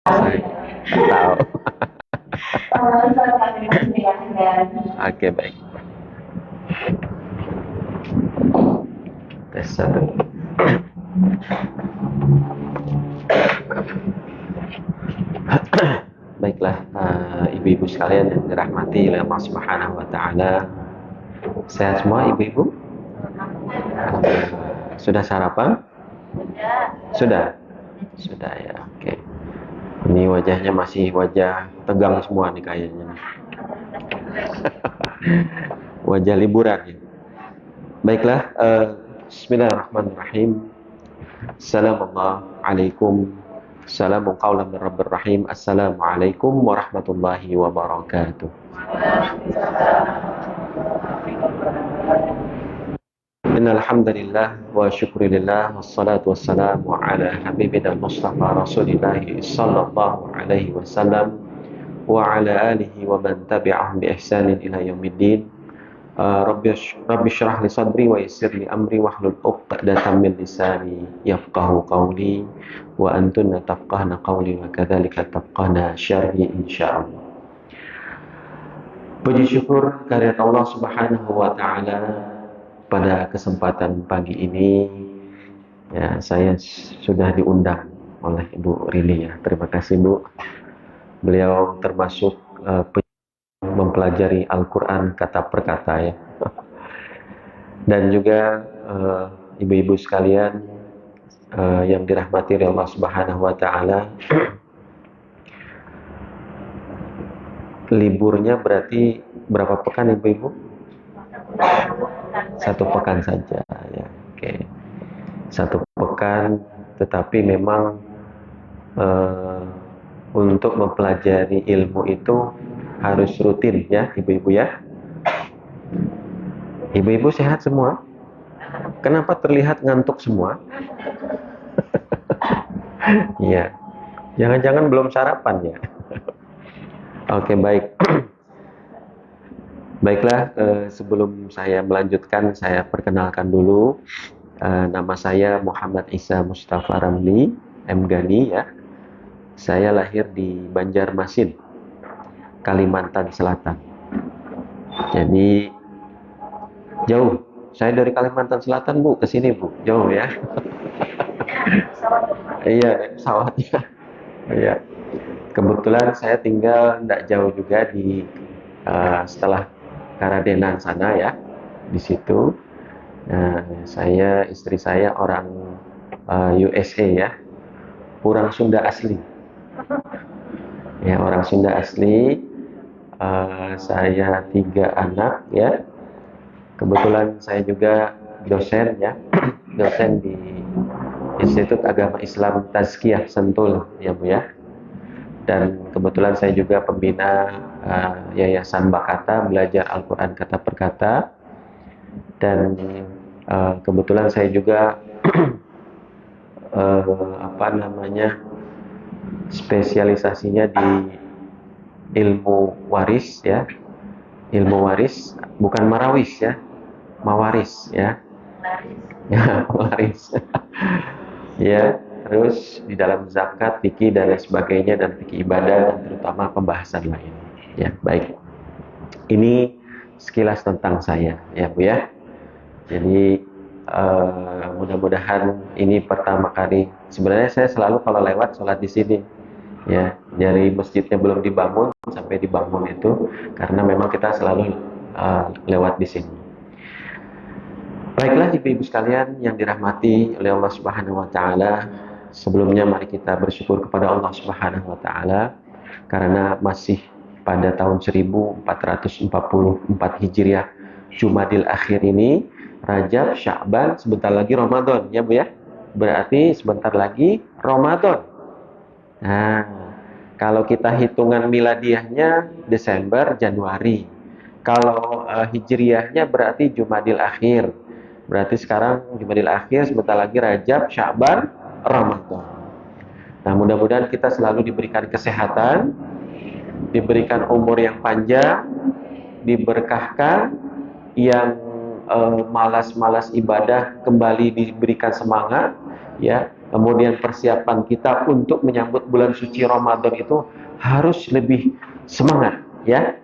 Saya tahu. Oke, baik. Tes satu. Baiklah, ibu-ibu sekalian yang dirahmati oleh Allah Subhanahu wa taala. Sehat semua ibu-ibu? Sudah sarapan? Sudah. Sudah ya. Oke. Ini wajahnya masih wajah tegang semua nih kayaknya. Wajah liburan ya. Baiklah, bismillahirrahmanirrahim. Assalamualaikum. Assalamu qawlan min rabbir rahim. Assalamualaikum warahmatullahi wabarakatuh. Innal hamdalillah wa syukrilillah wassalatu wassalamu ala habibina Mustafa Rasulillah sallallahu alaihi wasallam wa ala alihi wa man tabi'ahum bi ihsanin ila yaumiddin. Rabbi syrah li sadri wa yassir li amri wahlul 'uqdatam min lisani yafqahu qawli wa antunna tafqahna qawli wa kadzalika tafqahna syarhi insyaallah. Puji syukur kehadirat Allah Subhanahu wa taala. Pada kesempatan pagi ini ya, saya sudah diundang oleh Ibu Rini ya. Terima kasih Bu. Beliau termasuk mempelajari Al-Quran kata per kata ya. Dan juga ibu-ibu sekalian yang dirahmati oleh Allah Subhanahu wa taala. Liburnya berarti berapa pekan ibu-ibu? 1 pekan saja ya. Oke. 1 pekan, tetapi memang untuk mempelajari ilmu itu harus rutin ya ibu-ibu ya. Ibu-ibu sehat semua? Kenapa terlihat ngantuk semua? Iya. Jangan-jangan belum sarapan ya. Oke, baik. Baiklah, sebelum saya melanjutkan, saya perkenalkan dulu. Nama saya Muhammad Isa Mustafa Ramli, M.Gani ya. Saya lahir di Banjarmasin, Kalimantan Selatan. Jadi jauh. Saya dari Kalimantan Selatan Bu, ke sini Bu. Jauh ya. Iya, pesawatnya. Iya. Kebetulan saya tinggal tidak jauh juga di setelah Karadenan sana ya, di situ. Saya, istri saya orang USA ya, orang Sunda asli. Ya, orang Sunda asli. Saya 3 anak ya. Kebetulan saya juga dosen ya, dosen di Institut Agama Islam Tazkiyah Sentul ya Bu ya. Dan kebetulan saya juga pembina Yayasan Bakata, belajar Al-Quran kata per kata. Dan kebetulan saya juga spesialisasinya di ilmu waris ya. Ilmu waris, bukan marawis ya, mawaris ya. Ya, waris. Ya. Terus di dalam zakat, fikih dan lain sebagainya, dan fikih ibadah, dan terutama pembahasan lain. Ya, baik. Ini sekilas tentang saya, ya Bu ya. Jadi mudah-mudahan ini pertama kali. Sebenarnya saya selalu kalau lewat sholat di sini, ya. Dari masjidnya belum dibangun sampai dibangun itu, karena memang kita selalu lewat di sini. Baiklah ibu-ibu sekalian yang dirahmati oleh Allah Subhanahu wa taala. Sebelumnya mari kita bersyukur kepada Allah Subhanahu wa taala karena masih pada tahun 1444 Hijriah, Jumadil Akhir ini, Rajab, Sya'ban, sebentar lagi Ramadan ya Bu ya. Berarti sebentar lagi Ramadan. Nah, kalau kita hitungan miladiahnya Desember, Januari. Kalau Hijriahnya berarti Jumadil Akhir. Berarti sekarang Jumadil Akhir, sebentar lagi Rajab, Sya'ban, Ramadan. Nah, mudah-mudahan kita selalu diberikan kesehatan, diberikan umur yang panjang, diberkahkan, yang malas-malas ibadah kembali diberikan semangat, ya, kemudian persiapan kita untuk menyambut bulan suci Ramadan itu harus lebih semangat, ya.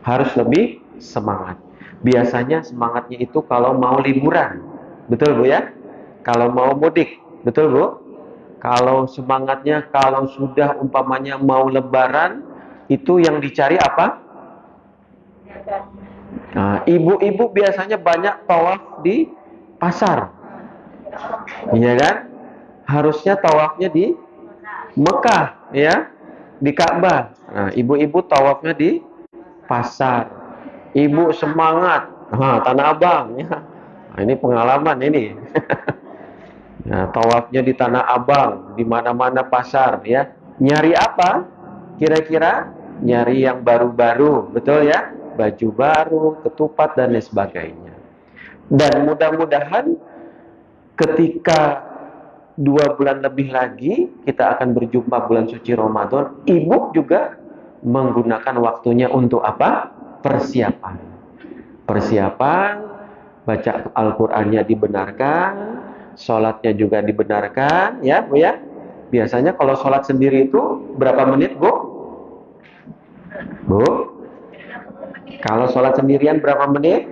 Harus lebih semangat. Biasanya semangatnya itu kalau mau liburan, betul Bu ya? Kalau mau mudik, betul Bu? Kalau semangatnya kalau sudah umpamanya mau lebaran, itu yang dicari apa? Nah, ibu-ibu biasanya banyak tawaf di pasar, iya kan? Harusnya tawafnya di Mekah, ya, di Ka'bah. Nah, ibu-ibu tawafnya di pasar. Ibu semangat, Tanah Abang, ya. Nah, ini pengalaman ini. Nah, tawafnya di Tanah Abang, di mana-mana pasar, ya. Nyari apa? Kira-kira nyari yang baru-baru, betul ya? Baju baru, ketupat dan lain sebagainya. Dan mudah-mudahan ketika 2 bulan lebih lagi kita akan berjumpa bulan suci Ramadan, ibu juga menggunakan waktunya untuk apa? Persiapan. Persiapan, baca Al-Qur'annya dibenarkan, sholatnya juga dibenarkan, ya Bu ya. Biasanya kalau sholat sendiri itu berapa menit Bu? Bu? Kalau sholat sendirian berapa menit?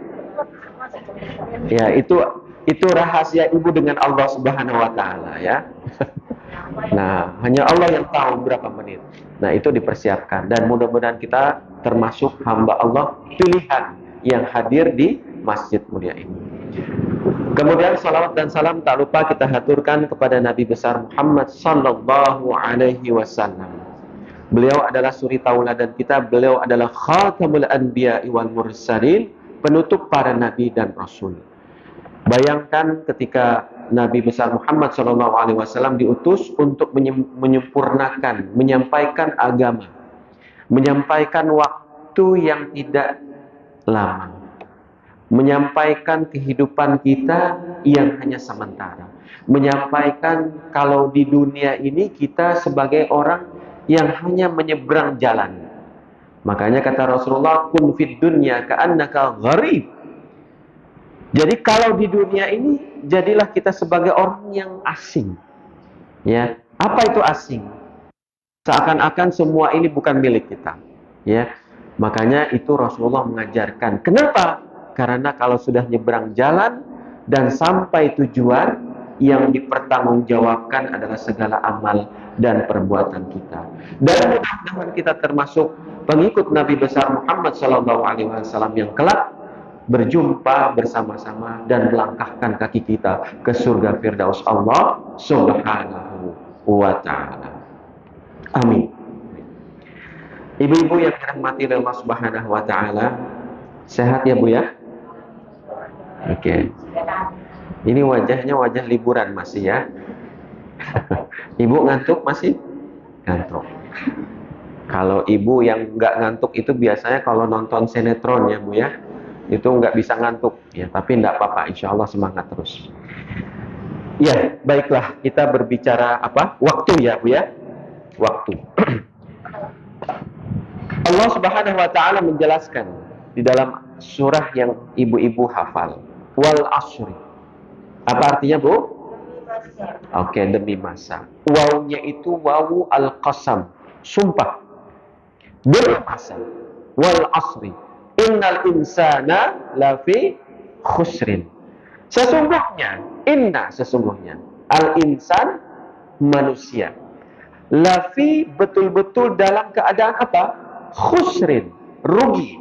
Ya, itu rahasia ibu dengan Allah Subhanahu wa taala, ya. Nah, hanya Allah yang tahu berapa menit. Nah, itu dipersiapkan dan mudah-mudahan kita termasuk hamba Allah pilihan yang hadir di masjid mulia ini. Kemudian salawat dan salam tak lupa kita haturkan kepada Nabi besar Muhammad sallallahu alaihi wasallam. Beliau adalah suri tauladan kita, beliau adalah khatamul anbiya'i wal mursalin, penutup para nabi dan rasul. Bayangkan ketika Nabi besar Muhammad SAW diutus untuk menyempurnakan, menyampaikan agama, menyampaikan waktu yang tidak lama, menyampaikan kehidupan kita yang hanya sementara, menyampaikan kalau di dunia ini kita sebagai orang yang hanya menyeberang jalan. Makanya kata Rasulullah, kun fid dunya ka'annaka gharib. Jadi kalau di dunia ini jadilah kita sebagai orang yang asing. Ya, apa itu asing? Seakan-akan semua ini bukan milik kita. Ya, makanya itu Rasulullah mengajarkan. Kenapa? Karena kalau sudah nyebrang jalan dan sampai tujuan, yang dipertanggungjawabkan adalah segala amal dan perbuatan kita. Dan mudah-mudahan kita termasuk pengikut Nabi besar Muhammad SAW yang kelak berjumpa bersama-sama dan melangkahkan kaki kita ke surga Firdaus Allah Subhanahu wa ta'ala. Amin. Ibu-ibu yang dirahmati Allah Subhanahu wa ta'ala, sehat ya Bu ya? Oke. Ini wajahnya wajah liburan masih ya. Ibu ngantuk masih? Ngantuk. Kalau ibu yang nggak ngantuk itu biasanya kalau nonton sinetron ya Bu ya, itu nggak bisa ngantuk ya, tapi nggak apa-apa, insya Allah semangat terus. Ya, baiklah, kita berbicara apa? Waktu ya Bu ya, waktu. Allah Subhanahu wa ta'ala menjelaskan di dalam surah yang ibu-ibu hafal, wal asri. Apa artinya Bu? Oke, demi masa. Wawunya itu wawu al-qasam, sumpah. Demi masa. Wal asri. Innal insana lafi khusrin. Sesungguhnya, sesungguhnya al-insan manusia. Lafi betul-betul dalam keadaan apa? Khusrin, rugi.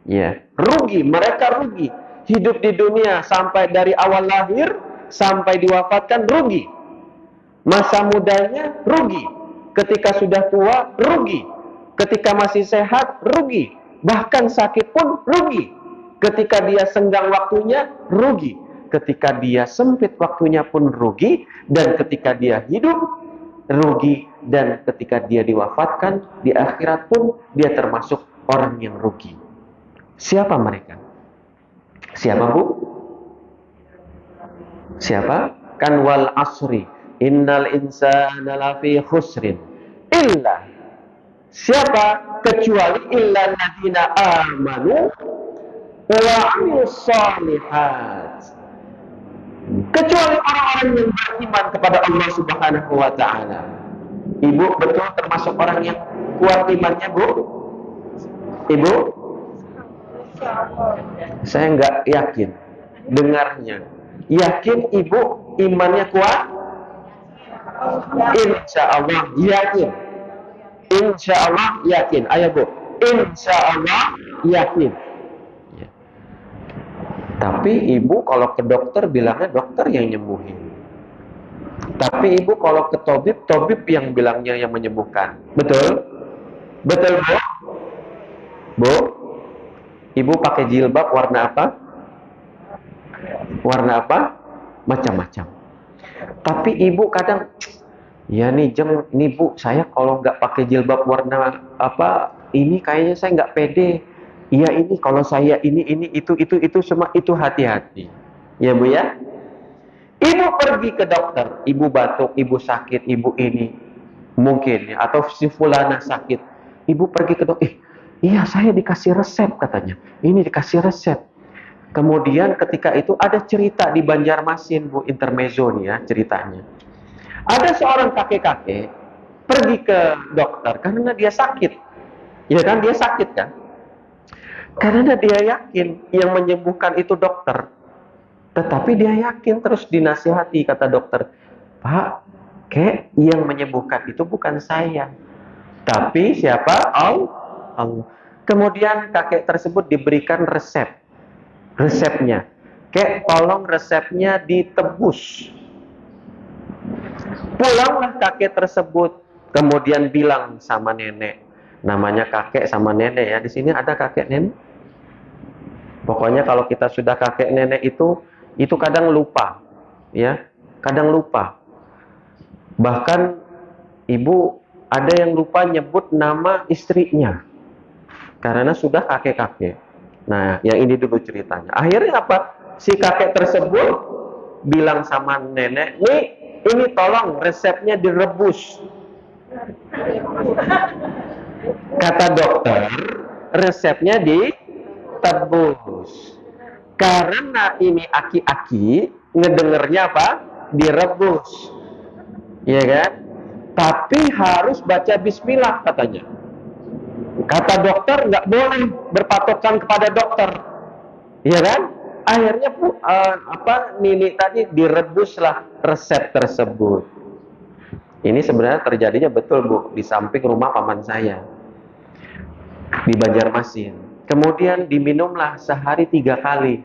Ya, rugi, mereka rugi. Hidup di dunia sampai dari awal lahir sampai diwafatkan rugi. Masa mudanya rugi. Ketika sudah tua rugi. Ketika masih sehat rugi. Bahkan sakit pun rugi. Ketika dia senggang waktunya rugi. Ketika dia sempit waktunya pun rugi. Dan ketika dia hidup rugi. Dan ketika dia diwafatkan di akhirat pun dia termasuk orang yang rugi. Siapa mereka? Siapa Bu? Siapa? Kan wal asri innal insana lafi khusrin illa. Siapa? Kecuali illa alladziina amanu wa 'amilus shalihat. Kecuali orang-orang yang beriman kepada Allah Subhanahu wa taala. Ibu betul termasuk orang yang kuat imannya, Bu? Ibu? Saya nggak yakin dengarnya. Yakin Ibu imannya kuat? Insya Allah yakin. Insya Allah yakin. Ayo Bu. Insya Allah yakin. Ya. Tapi Ibu kalau ke dokter bilangnya dokter yang nyembuhin. Tapi Ibu kalau ke tabib, tabib yang bilangnya yang menyembuhkan. Betul? Betul Bu? Bu? Ibu pakai jilbab warna apa? Warna apa? Macam-macam. Tapi Ibu kadang, ya nih Bu, saya kalau nggak pakai jilbab warna apa, ini kayaknya saya nggak pede. Iya ini kalau saya ini itu semua itu hati-hati. Ya Bu ya. Ibu pergi ke dokter, Ibu batuk, Ibu sakit, Ibu ini mungkin ya, atau si fulana sakit. Ibu pergi ke dokter, iya saya dikasih resep katanya. Ini dikasih resep. Kemudian ketika itu ada cerita di Banjarmasin Bu, intermezzo nih ya ceritanya. Ada seorang kakek-kakek pergi ke dokter karena dia sakit. Ya kan dia sakit kan? Karena dia yakin yang menyembuhkan itu dokter. Tetapi dia yakin terus dinasihati kata dokter, Pak, kek yang menyembuhkan itu bukan saya. Tapi siapa? Allah. Kemudian kakek tersebut diberikan resepnya. Kek tolong resepnya ditebus. Pulanglah kakek tersebut, kemudian bilang sama nenek. Namanya kakek sama nenek ya. Di sini ada kakek nenek. Pokoknya kalau kita sudah kakek nenek itu kadang lupa, ya, kadang lupa. Bahkan ibu ada yang lupa nyebut nama istrinya karena sudah kakek-kakek. Nah, yang ini dulu ceritanya. Akhirnya apa? Si kakek tersebut bilang sama nenek, nih, ini tolong resepnya direbus. Kata dokter, resepnya ditebus. Karena ini aki-aki, ngedengernya apa? Direbus. Iya kan? Tapi harus baca bismillah katanya. Kata dokter nggak boleh berpatokan kepada dokter. Iya kan? Akhirnya Nini tadi direbuslah resep tersebut. Ini sebenarnya terjadinya betul Bu, di samping rumah paman saya di Banjarmasin. Kemudian diminumlah sehari 3 kali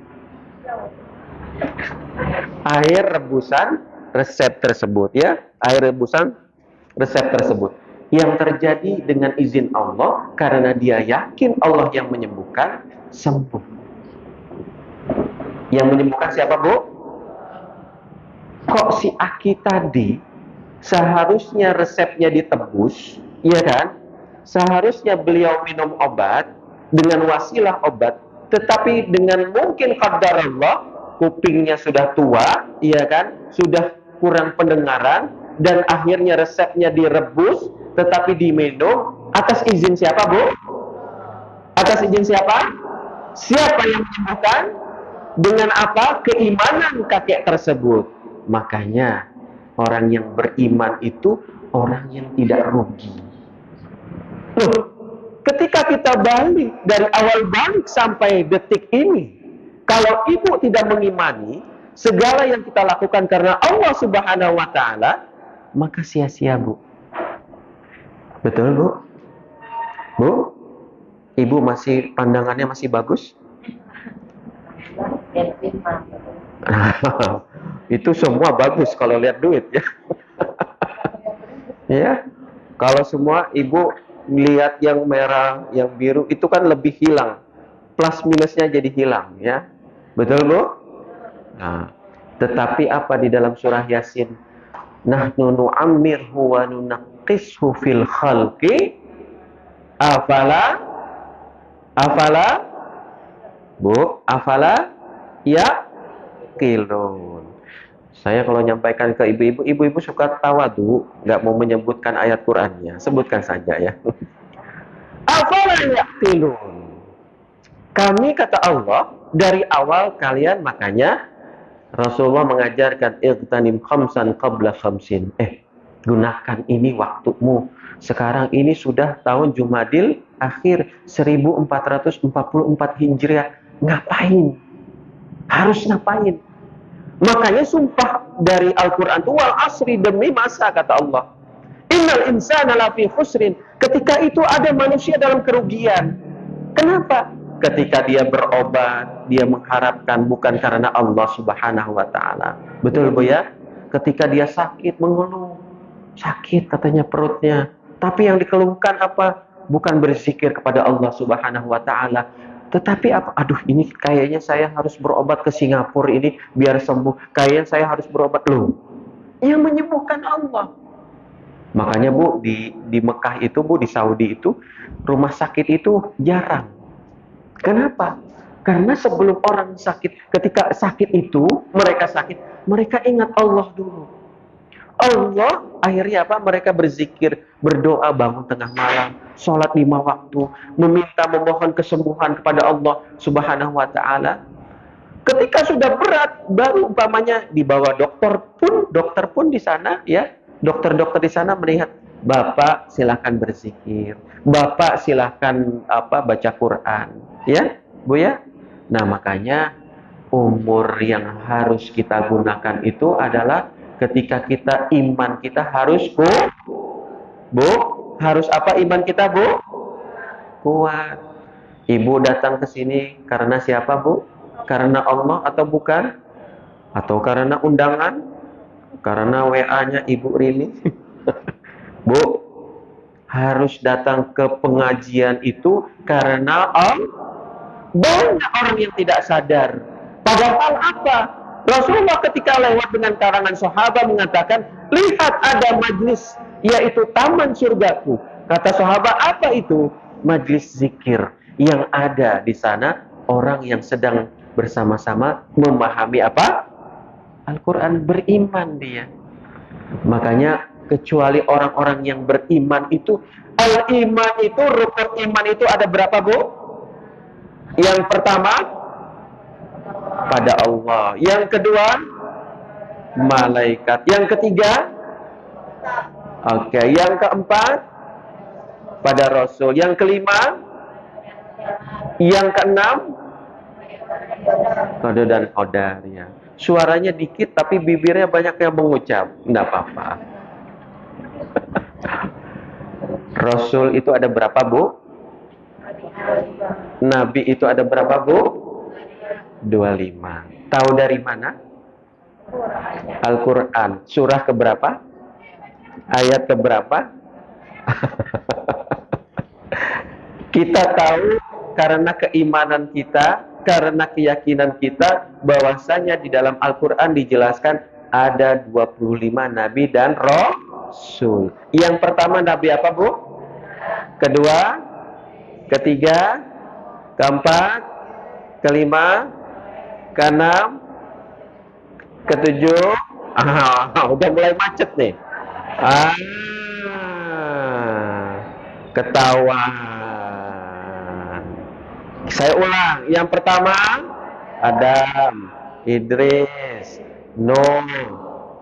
air rebusan resep tersebut ya, air rebusan resep tersebut. Yang terjadi dengan izin Allah karena dia yakin Allah yang menyembuhkan, sembuh. Yang menyembuhkan siapa Bu? Kok si Aki tadi seharusnya resepnya ditebus, iya kan? Seharusnya beliau minum obat dengan wasilah obat, tetapi dengan mungkin qadar Allah, kupingnya sudah tua, iya kan? Sudah kurang pendengaran, dan akhirnya resepnya direbus, tetapi diminum atas izin siapa Bu? Atas izin siapa? Siapa yang menyembuhkan? Dengan apa? Keimanan kakek tersebut. Makanya orang yang beriman itu orang yang tidak rugi. Loh, ketika kita balik dari awal balik sampai detik ini, kalau ibu tidak mengimani segala yang kita lakukan karena Allah Subhanahu wa taala, maka sia-sia Bu. Betul Bu? Bu? Ibu masih pandangannya masih bagus? Itu semua bagus kalau lihat duit ya. Ya. Kalau semua ibu lihat yang merah, yang biru itu kan lebih hilang. Plus minusnya jadi hilang ya. Betul Bu? Nah, tetapi apa di dalam surah Yasin? Nahnu nu'ammirhu wa nunaqqishu fil khalqi afala Bu, afala ya kilun. Saya kalau nyampaikan ke ibu-ibu, ibu-ibu suka tawadu, nggak mau menyebutkan ayat Qur'annya, sebutkan saja ya. Afala ya kilun. Kami kata Allah dari awal kalian makanya Rasulullah mengajarkan ightanim khamsan qabla khamsin. Gunakan ini waktumu. Sekarang ini sudah tahun Jumadil akhir 1444 Hijriah. Ngapain? Harus ngapain? Makanya sumpah dari Al-Quran itu wal asri, demi masa, kata Allah. Innal insana lafi khusrin. Ketika itu ada manusia dalam kerugian. Kenapa? Ketika dia berobat, dia mengharapkan bukan karena Allah Subhanahu wa Ta'ala. Betul, Bu ya? Ketika dia sakit, mengeluh. Sakit katanya perutnya. Tapi yang dikeluhkan apa? Bukan berzikir kepada Allah Subhanahu wa Ta'ala. Tetapi apa? Aduh, ini kayaknya saya harus berobat ke Singapura ini biar sembuh. Kayaknya saya harus berobat. Loh, yang menyembuhkan Allah. Makanya Bu, di Mekah itu, Bu, di Saudi itu, rumah sakit itu jarang. Kenapa? Karena sebelum orang sakit, ketika sakit itu, mereka ingat Allah dulu. Allah akhirnya apa? Mereka berzikir, berdoa bangun tengah malam, sholat 5 waktu, memohon kesembuhan kepada Allah Subhanahu wa Ta'ala. Ketika sudah berat, baru umpamanya dibawa dokter pun di sana, ya, dokter-dokter di sana melihat, Bapak silakan berzikir, Bapak silakan baca Quran, ya, Bu ya. Nah, makanya umur yang harus kita gunakan itu adalah ketika kita iman kita harus Bu, harus apa iman kita, Bu? Kuat. Ibu datang ke sini karena siapa, Bu? Karena Allah atau bukan? Atau karena undangan? Karena WA-nya Ibu Rini? Bu, harus datang ke pengajian itu karena banyak orang yang tidak sadar. Padahal apa? Rasulullah ketika lewat dengan karangan sahabat mengatakan, lihat ada majlis, yaitu taman surgaku. Kata sahabat, apa itu? Majlis zikir. Yang ada di sana orang yang sedang bersama-sama memahami apa? Al-Quran, beriman dia. Makanya kecuali orang-orang yang beriman itu, al-iman itu, rukun iman itu ada berapa, Bu? Yang pertama, pada Allah. Yang kedua, malaikat. Yang ketiga, yang keempat, pada Rasul. Yang kelima, yang keenam, qada dan qadar, ya. Suaranya dikit tapi bibirnya banyak yang mengucap. Enggak apa-apa. Rasul itu ada berapa, Bu? Nabi itu ada berapa, Bu? 25. Tahu dari mana? Al-Quran. Surah keberapa? Ayat keberapa? Kita tahu karena keimanan kita, karena keyakinan kita bahwasanya di dalam Al-Quran dijelaskan ada 25 Nabi dan Rasul. Yang pertama Nabi apa, Bu? Kedua, ketiga, keempat, kelima, keenam, ketujuh. Udah mulai macet nih. Ketahuan. Saya ulang. Yang pertama Adam, Idris, Nuh,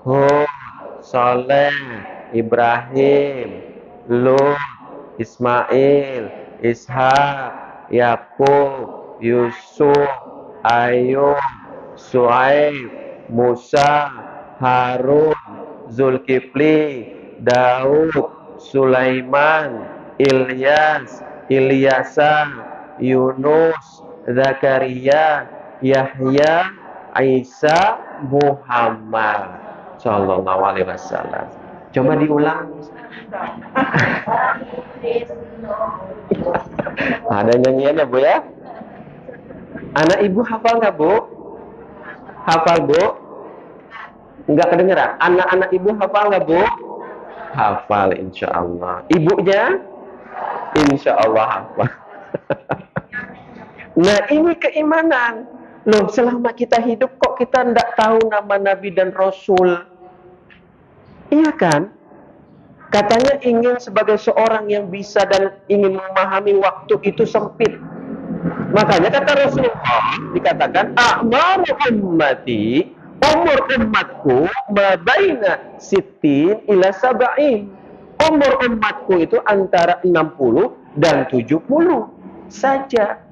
Hud, Saleh, Ibrahim, Lut, Ismail, Ishak, Yakub, Yusuf, Ayub, Suaib, Musa, Harun, Zulkifli, Daud, Sulaiman, Ilyas, Ilyasa, Yunus, Zakaria, Yahya, Isa, Muhammad sallallahu alaihi wasallam. Coba diulang. Ada nyanyiannya, Bu ya? Anak Ibu hafal nggak, Bu? Hafal, Bu? Nggak kedengeran? Anak-anak Ibu hafal nggak, Bu? Hafal, insya Allah. Ibunya? Insya Allah hafal. Nah, ini keimanan. Loh, selama kita hidup kok kita tidak tahu nama Nabi dan Rasul? Iya kan? Katanya ingin sebagai seorang yang bisa dan ingin memahami waktu itu sempit. Makanya kata Rasulullah dikatakan, a'maru ummati, Umur umatku mabaina sittin ila sab'in. Umur umatku itu antara 60 dan 70 saja.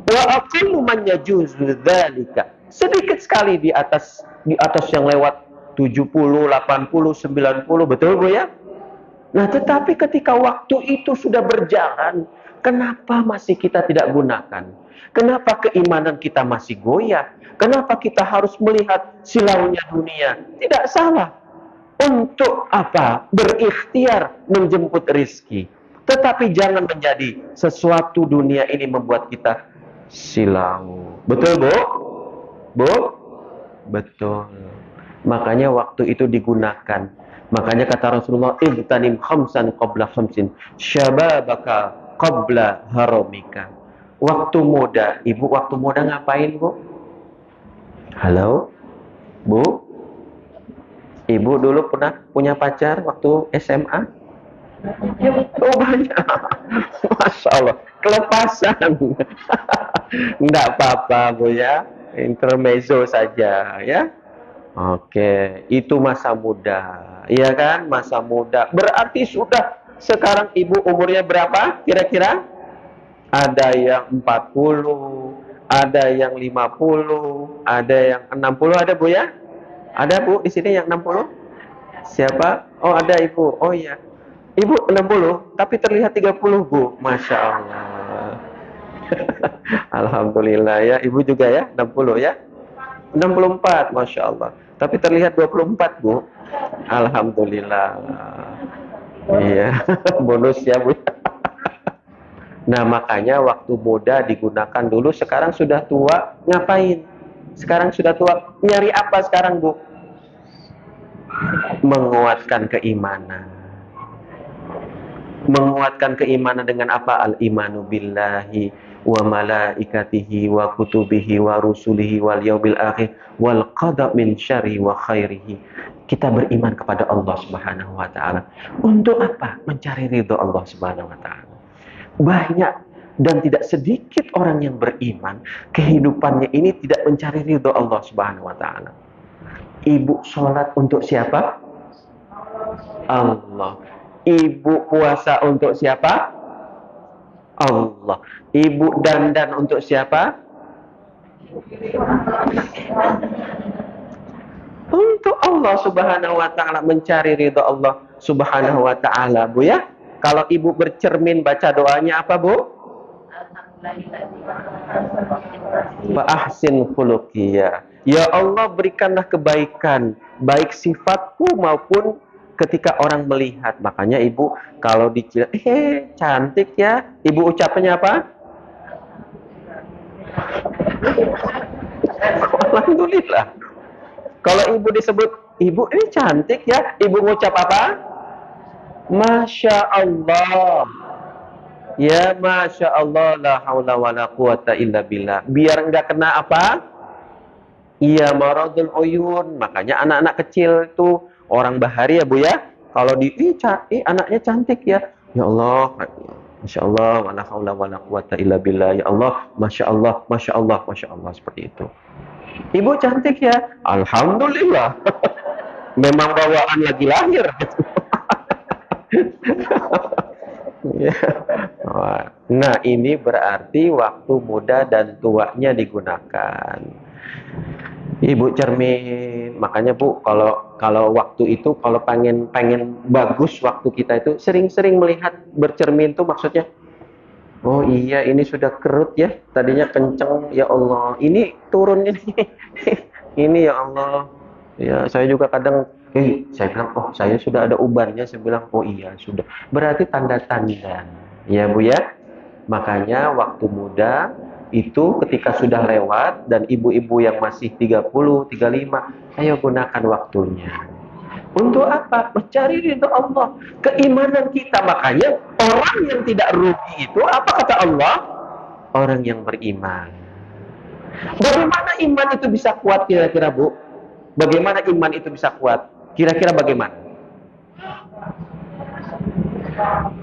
Wa aqallu man yajuzu dzalika. Sedikit sekali di atas yang lewat 70, 80, 90, betul Bu ya? Nah, tetapi ketika waktu itu sudah berjalan, kenapa masih kita tidak gunakan? Kenapa keimanan kita masih goyah? Kenapa kita harus melihat silaunya dunia? Tidak salah. Untuk apa? Berikhtiar menjemput rizki. Tetapi jangan menjadi sesuatu dunia ini membuat kita silau. Betul, Bu? Bu? Betul. Makanya waktu itu digunakan. Makanya kata Rasulullah, "Igtanim khamsan qabla khamsin, syababaka qabla haramika." Waktu muda, Ibu waktu muda ngapain, Bu? Halo? Bu? Ibu dulu pernah punya pacar waktu SMA? Oh, banyak. Masya Allah, kelepasan. Enggak apa-apa, Bu ya. Intermezzo saja, ya. Oke, itu masa muda. Iya kan? Masa muda. Berarti sudah sekarang Ibu umurnya berapa kira-kira? Ada yang 40, ada yang 50, ada yang 60, ada Bu ya? Ada Bu di sini yang 60? Siapa? Oh, ada Ibu. Oh iya. Ibu 60, tapi terlihat 30, Bu. Masya Allah. Alhamdulillah ya. Ibu juga ya, 60 ya? 64, Masya Allah. Tapi terlihat 24, Bu. Alhamdulillah. Iya, bonus ya, Bu. Nah, makanya waktu muda digunakan dulu, sekarang sudah tua, ngapain? Sekarang sudah tua, nyari apa sekarang, Bu? Menguatkan keimanan. Menguatkan keimanan dengan apa? Al-imanu billahi wa malaikatihi wa kutubihi wa rusulihi wal yaumil akhir wal qada min syarri wa khairihi. Kita beriman kepada Allah Subhanahu wa taala. Untuk apa? Mencari ridho Allah Subhanahu wa taala. Banyak dan tidak sedikit orang yang beriman, kehidupannya ini tidak mencari ridho Allah Subhanahu wa taala. Ibu sholat untuk siapa? Allah. Ibu puasa untuk siapa? Allah. Ibu dandan untuk siapa? Untuk Allah Subhanahu wa taala, mencari ridha Allah Subhanahu wa taala, Bu ya. Kalau Ibu bercermin baca doanya apa, Bu? Fa ahsin khuluqiyya. Ya Allah, berikanlah kebaikan, baik sifatku maupun ketika orang melihat. Makanya Ibu kalau dicela, cantik ya, Ibu ucapnya apa? Alhamdulillah. Kalau Ibu disebut, Ibu ini cantik ya, Ibu ngucap apa? Masya Allah. Ya Masya Allah, la haula wa la quwata illa billah. Biar enggak kena apa? Iya, maradul uyun. Makanya anak-anak kecil itu orang bahari ya, Bu ya. Kalau anaknya cantik ya. Ya Allah, Masya Allah, wa la haula wa la quwata illa billah. Ya Allah, Masya Allah, Masya Allah, Masya Allah, seperti itu. Ibu cantik ya. Alhamdulillah. Memang bawaan lagi lahir. Nah, ini berarti waktu muda dan tuanya digunakan. Ibu cermin, makanya Bu, kalau waktu itu kalau pengen bagus waktu kita itu sering-sering melihat bercermin tuh maksudnya. Oh iya, ini sudah kerut ya, tadinya kenceng, ya Allah, ini turun ini, ini ya Allah, ya saya juga kadang, saya bilang, oh saya sudah ada ubannya, saya bilang, oh iya sudah, berarti tanda-tanda, ya Bu ya, makanya waktu muda itu ketika sudah lewat dan ibu-ibu yang masih 30, 35, ayo gunakan waktunya. Untuk apa? Mencari ridho Allah. Keimanan kita. Makanya orang yang tidak rugi itu apa kata Allah? Orang yang beriman. Bagaimana iman itu bisa kuat kira-kira, Bu? Bagaimana iman itu bisa kuat? Kira-kira bagaimana?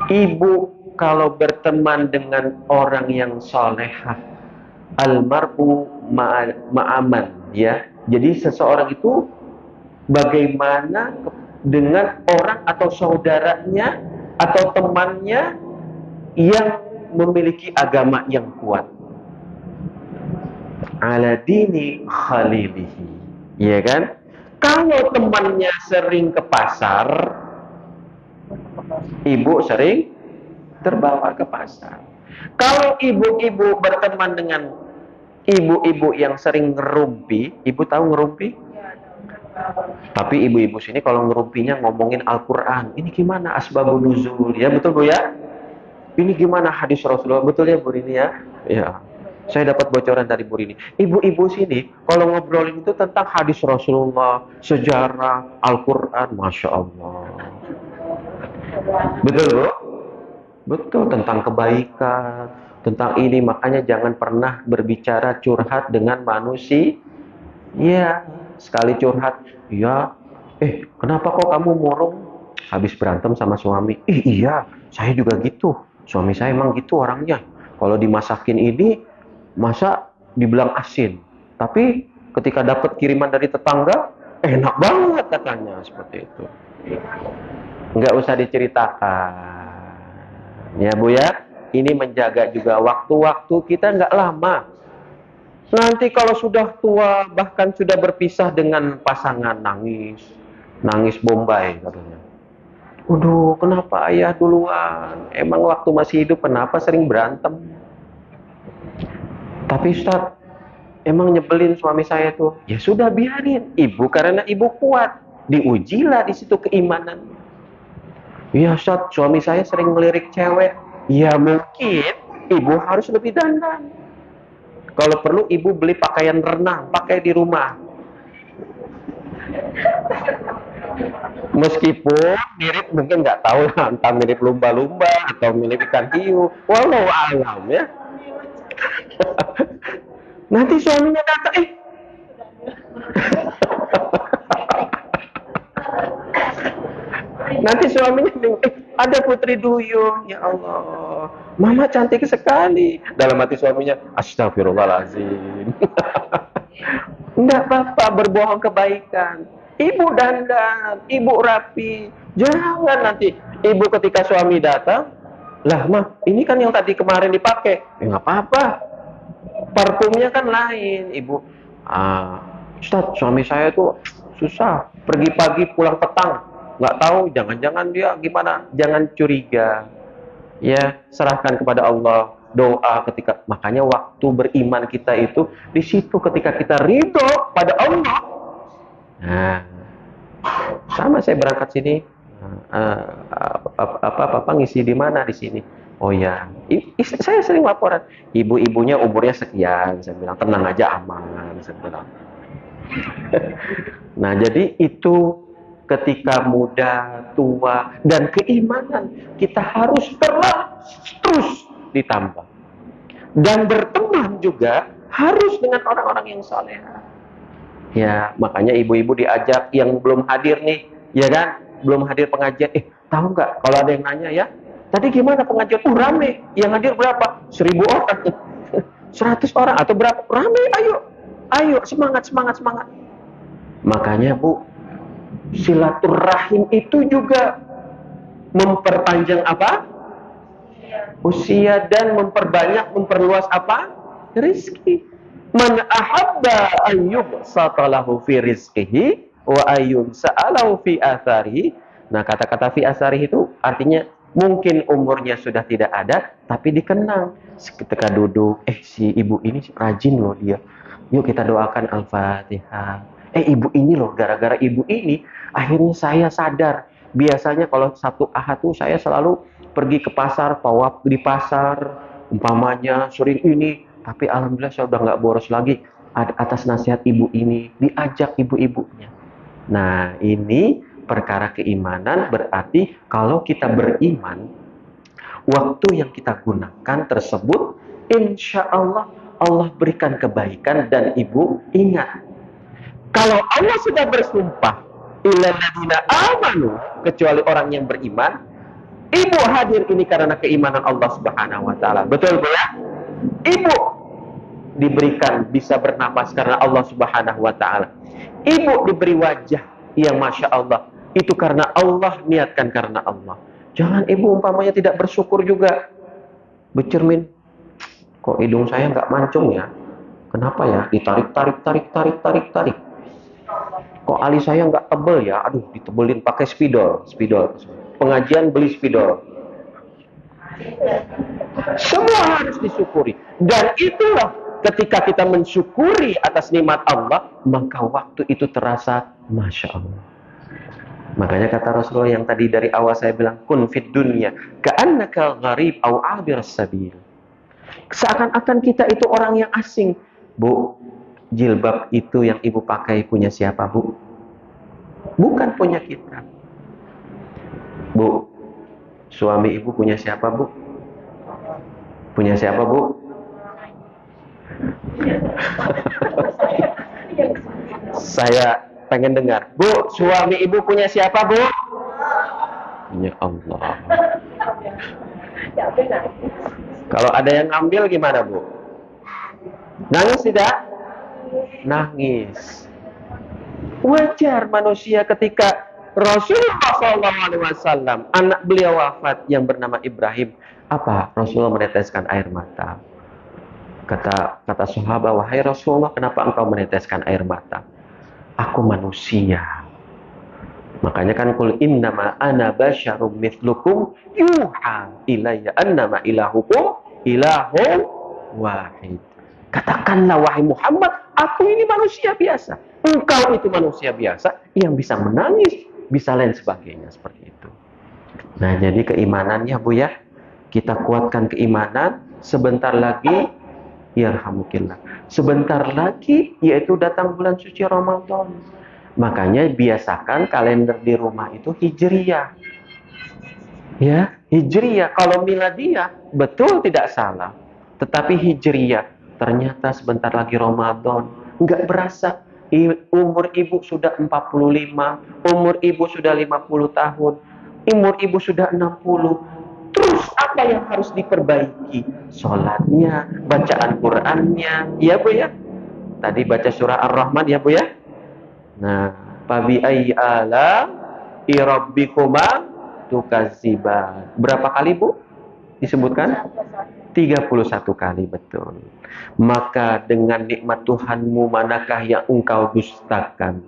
Ibu kalau berteman dengan orang yang solehah, almar'u ma'aman, ya. Jadi seseorang itu bagaimana dengan orang atau saudaranya atau temannya yang memiliki agama yang kuat. Ala dini khalilihi, ya kan? Kalau temannya sering ke pasar, ibu sering terbawa ke pasar. Kalau ibu-ibu berteman dengan ibu-ibu yang sering ngerumpi, ibu tahu ngerumpi? Tapi ibu-ibu sini kalau ngerumpinya ngomongin Al-Quran, ini gimana asbabun nuzul, ya betul Bu ya? Ini gimana hadis Rasulullah, betul ya Bu Rini ya? Ya. Saya dapat bocoran dari Bu Rini. Ibu-ibu sini kalau ngobrolin itu tentang hadis Rasulullah, sejarah, Al-Quran, Masya Allah. Betul Bu? Betul, tentang kebaikan, tentang ini. Makanya jangan pernah berbicara curhat dengan manusia. Ya, sekali curhat, ya, kenapa kok kamu murung? Habis berantem sama suami. Iya, saya juga gitu. Suami saya emang gitu orangnya. Kalau dimasakin ini, masa dibilang asin. Tapi ketika dapat kiriman dari tetangga, enak banget katanya, seperti itu. Nggak usah diceritakan. Ya Bu ya, ini menjaga juga waktu-waktu kita nggak lama. Nanti kalau sudah tua, bahkan sudah berpisah dengan pasangan, nangis. Nangis Bombay katanya. Waduh, kenapa ayah duluan? Emang waktu masih hidup kenapa sering berantem? Tapi Ustaz, emang nyebelin suami saya tuh. Ya sudah biarin. Ibu karena ibu kuat. Diujilah di situ keimanan. Ya Ustaz, suami saya sering melirik cewek. Ya mungkin ibu harus lebih dandan. Kalau perlu ibu beli pakaian renang, pakai di rumah. Meskipun mirip, mungkin nggak tahu lah, entah mirip lumba-lumba atau mirip ikan hiu. Walau alam ya. Nanti suaminya datang, nanti suaminya ada Putri Duyung, ya Allah, Mama cantik sekali. Dalam hati suaminya, astagfirullahaladzim. Enggak apa-apa berbohong kebaikan. Ibu dandan, ibu rapi. Jangan nanti ibu ketika suami datang, lah mah ini kan yang tadi kemarin dipakai. Ya nggak apa-apa. Parfumnya kan lain, ibu. Ustaz, suami saya tuh susah. Pergi pagi pulang petang. Nggak tahu, jangan-jangan dia gimana. Jangan curiga. Ya, serahkan kepada Allah. Doa ketika, makanya waktu beriman kita itu di situ ketika kita ridho pada Allah. Nah, sama saya berangkat sini, apa ngisi di mana di sini? Oh ya, saya sering laporan, ibu-ibunya umurnya sekian, saya bilang tenang aja aman, saya bilang. Nah, jadi itu ketika muda, tua, dan keimanan kita harus terus ditambah. Dan berteman juga harus dengan orang-orang yang saleh. Ya, makanya ibu-ibu diajak yang belum hadir nih, ya kan? Belum hadir pengajian. Tahu nggak? Kalau ada yang nanya ya, tadi gimana pengajian? Rame. Yang hadir berapa? 1000 orang, 100 orang atau berapa? Rame. Ayo, semangat. Makanya Bu, silaturahim itu juga memperpanjang apa? Usia dan memperluas apa? Rizki. Man ahabba an yubsata lahu fi rizqihi wa ayyun sa'alahu fi atharihi. Nah, kata-kata fi atharihi itu artinya mungkin umurnya sudah tidak ada, tapi dikenang. Ketika duduk, si ibu ini rajin loh dia. Yuk kita doakan Al-Fatihah. Ibu ini loh, gara-gara ibu ini akhirnya saya sadar. Biasanya kalau Sabtu Ahad tuh saya selalu pergi ke pasar, tawaf di pasar, umpamanya sering ini, tapi alhamdulillah saya udah nggak boros lagi atas nasihat ibu ini, diajak ibu-ibunya. Nah, ini perkara keimanan, berarti kalau kita beriman, waktu yang kita gunakan tersebut, insya Allah Allah berikan kebaikan. Dan ibu ingat, kalau Allah sudah bersumpah, illal ladzina amanu, kecuali orang yang beriman, ibu hadir ini karena keimanan Allah Subhanahu wa taala. Betul Bu ya? Ibu diberikan bisa bernapas karena Allah Subhanahu wa taala. Ibu diberi wajah yang Masya Allah, itu karena Allah, niatkan karena Allah. Jangan ibu umpamanya tidak bersyukur juga, bercermin, kok hidung saya nggak mancung ya, kenapa ya, ditarik tarik, kok alis saya nggak tebel ya, aduh ditebelin pakai spidol, pengajian beli spidol. Semua harus disyukuri, dan itulah ketika kita mensyukuri atas nikmat Allah, maka waktu itu terasa Masya Allah. Makanya kata Rasulullah yang tadi dari awal saya bilang, kun fid dunya ka'annaka gharib au abir sabil. Seakan-akan kita itu orang yang asing. Bu, jilbab itu yang ibu pakai punya siapa, Bu? Bukan punya kita. Bu, suami ibu punya siapa, Bu? Punya siapa, Bu? Saya pengen dengar. Bu, suami ibu punya siapa, Bu? Ya Allah. Kalau ada yang ngambil gimana, Bu? Nangis tidak? Nangis. Wajar manusia ketika Rasulullah SAW, anak beliau wafat yang bernama Ibrahim, apa? Rasulullah meneteskan air mata. Kata sahabat, wahai Rasulullah, kenapa engkau meneteskan air mata? Aku manusia. Makanya kan kul innama ana basyarum mithlukum yuha ilayya annama ilahukum ilahun wahid. Katakanlah wahai Muhammad, aku ini manusia biasa. Engkau itu manusia biasa yang bisa menangis, bisa lain sebagainya seperti itu. Nah, jadi keimanannya, Bu ya, kita kuatkan keimanan. Sebentar lagi yarhamukillah. Sebentar lagi yaitu datang bulan suci Ramadan. Makanya biasakan kalender di rumah itu hijriyah. Ya, hijriyah. Kalau miladiyah betul tidak salah. Tetapi hijriyah, ternyata sebentar lagi Ramadan. Enggak berasa. Umur ibu sudah 45, umur ibu sudah 50 tahun, umur ibu sudah 60. Terus apa yang harus diperbaiki? Sholatnya, bacaan Qur'annya, ya Bu ya. Tadi baca surah Ar-Rahman ya Bu ya. Nah, fabi ayyi ala rabbikuma tukadziban. Berapa kali Bu disebutkan? 31 kali, betul. Maka dengan nikmat Tuhanmu manakah yang engkau dustakan?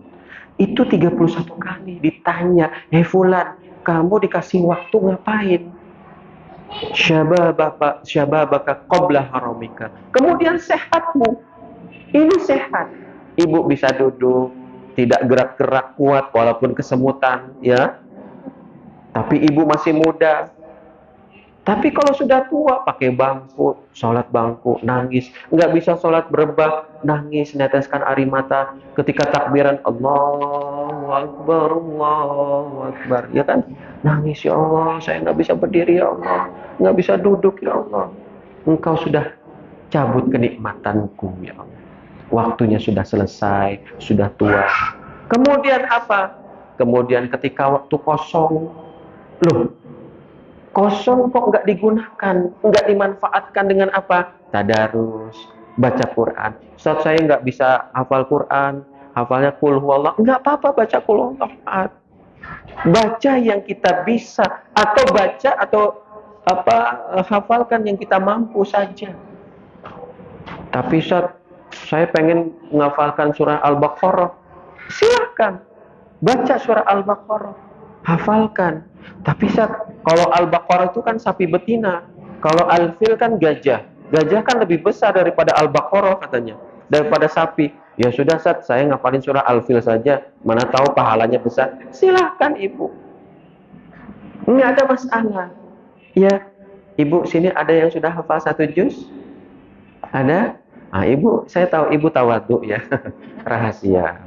Itu 31 kali ditanya, "Hei fulan, kamu dikasih waktu ngapain?" Syababaka qabla haramika. Kemudian sehatmu. Ini sehat. Ibu bisa duduk, tidak gerak-gerak kuat walaupun kesemutan, ya. Tapi ibu masih muda. Tapi kalau sudah tua, pakai bangku, sholat bangku, nangis. Nggak bisa sholat berebah, nangis, neteskan air mata. Ketika takbiran, Allahu Akbar, Allahu Akbar. Ya kan? Nangis, ya Allah, saya nggak bisa berdiri, ya Allah. Nggak bisa duduk, ya Allah. Engkau sudah cabut kenikmatanku, ya Allah. Waktunya sudah selesai, sudah tua. Kemudian apa? Kemudian ketika waktu kosong, loh, kosong kok nggak digunakan, nggak dimanfaatkan dengan apa? Tadarus, baca Quran. Saat saya nggak bisa hafal Quran, hafalnya qul huwallah, nggak apa-apa baca qul huwallah. Baca yang kita bisa, atau baca atau hafalkan yang kita mampu saja. Tapi saat saya pengen menghafalkan surah Al-Baqarah, silakan baca surah Al-Baqarah, hafalkan. Tapi kalau Al-Baqarah itu kan sapi betina, kalau Al-Fil kan gajah. Gajah kan lebih besar daripada Al-Baqarah katanya, daripada sapi. Ya sudah, saya ngapalin surah Al-Fil saja, mana tahu pahalanya besar. Silahkan ibu, nggak ada masalah. Ya, ibu sini ada yang sudah hafal 1 juz? Ada? Ah, ibu, saya tahu ibu tawadhu ya, rahasia,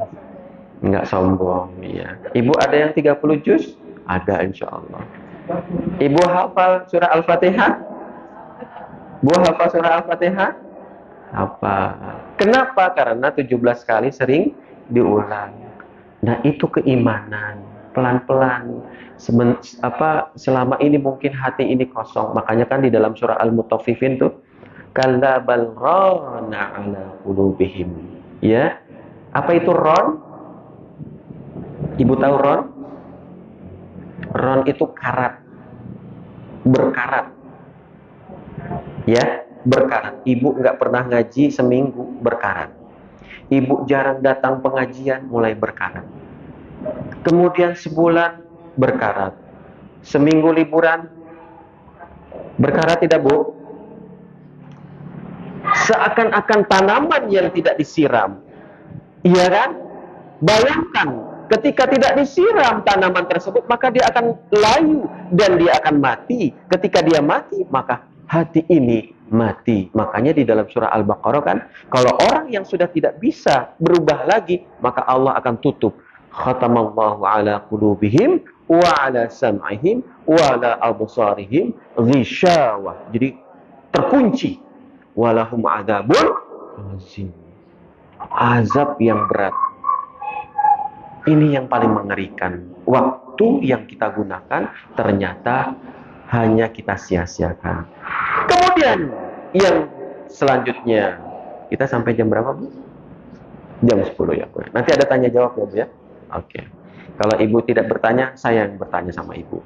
nggak sombong ya. Ibu ada yang 30 juz? Ada insya Allah. Ibu hafal surah Al-Fatihah? Bu hafal surah Al-Fatihah? Apa? Kenapa? Karena 17 kali sering diulang. Nah, itu keimanan. Pelan-pelan. Selama ini mungkin hati ini kosong. Makanya kan di dalam surah Al-Mutaffifin tuh, Kalla bal rana ala qulubihim. Ya. Apa itu ron? Ibu tahu ron? Ron itu karat. Berkarat. Ya, berkarat. Ibu nggak pernah ngaji seminggu, berkarat. Ibu jarang datang pengajian, mulai berkarat. Kemudian sebulan, berkarat. Seminggu liburan, berkarat tidak, Bu? Seakan-akan tanaman yang tidak disiram. Iya kan? Bayangkan, ketika tidak disiram tanaman tersebut, maka dia akan layu dan dia akan mati. Ketika dia mati, maka hati ini mati. Makanya di dalam surah Al-Baqarah kan, kalau orang yang sudah tidak bisa berubah lagi, maka Allah akan tutup. Khatamallahu ala qulubihim wa ala sam'ihim wa ala absarihim ghishawah. Jadi terkunci. Walahum adzabun azim. Azab yang berat. Ini yang paling mengerikan. Waktu yang kita gunakan ternyata hanya kita sia-siakan. Kemudian yang selanjutnya, kita sampai jam berapa, Bu? Jam 10 ya, Bu. Nanti ada tanya jawab ya, Bu ya. Oke. Kalau Ibu tidak bertanya, saya yang bertanya sama Ibu.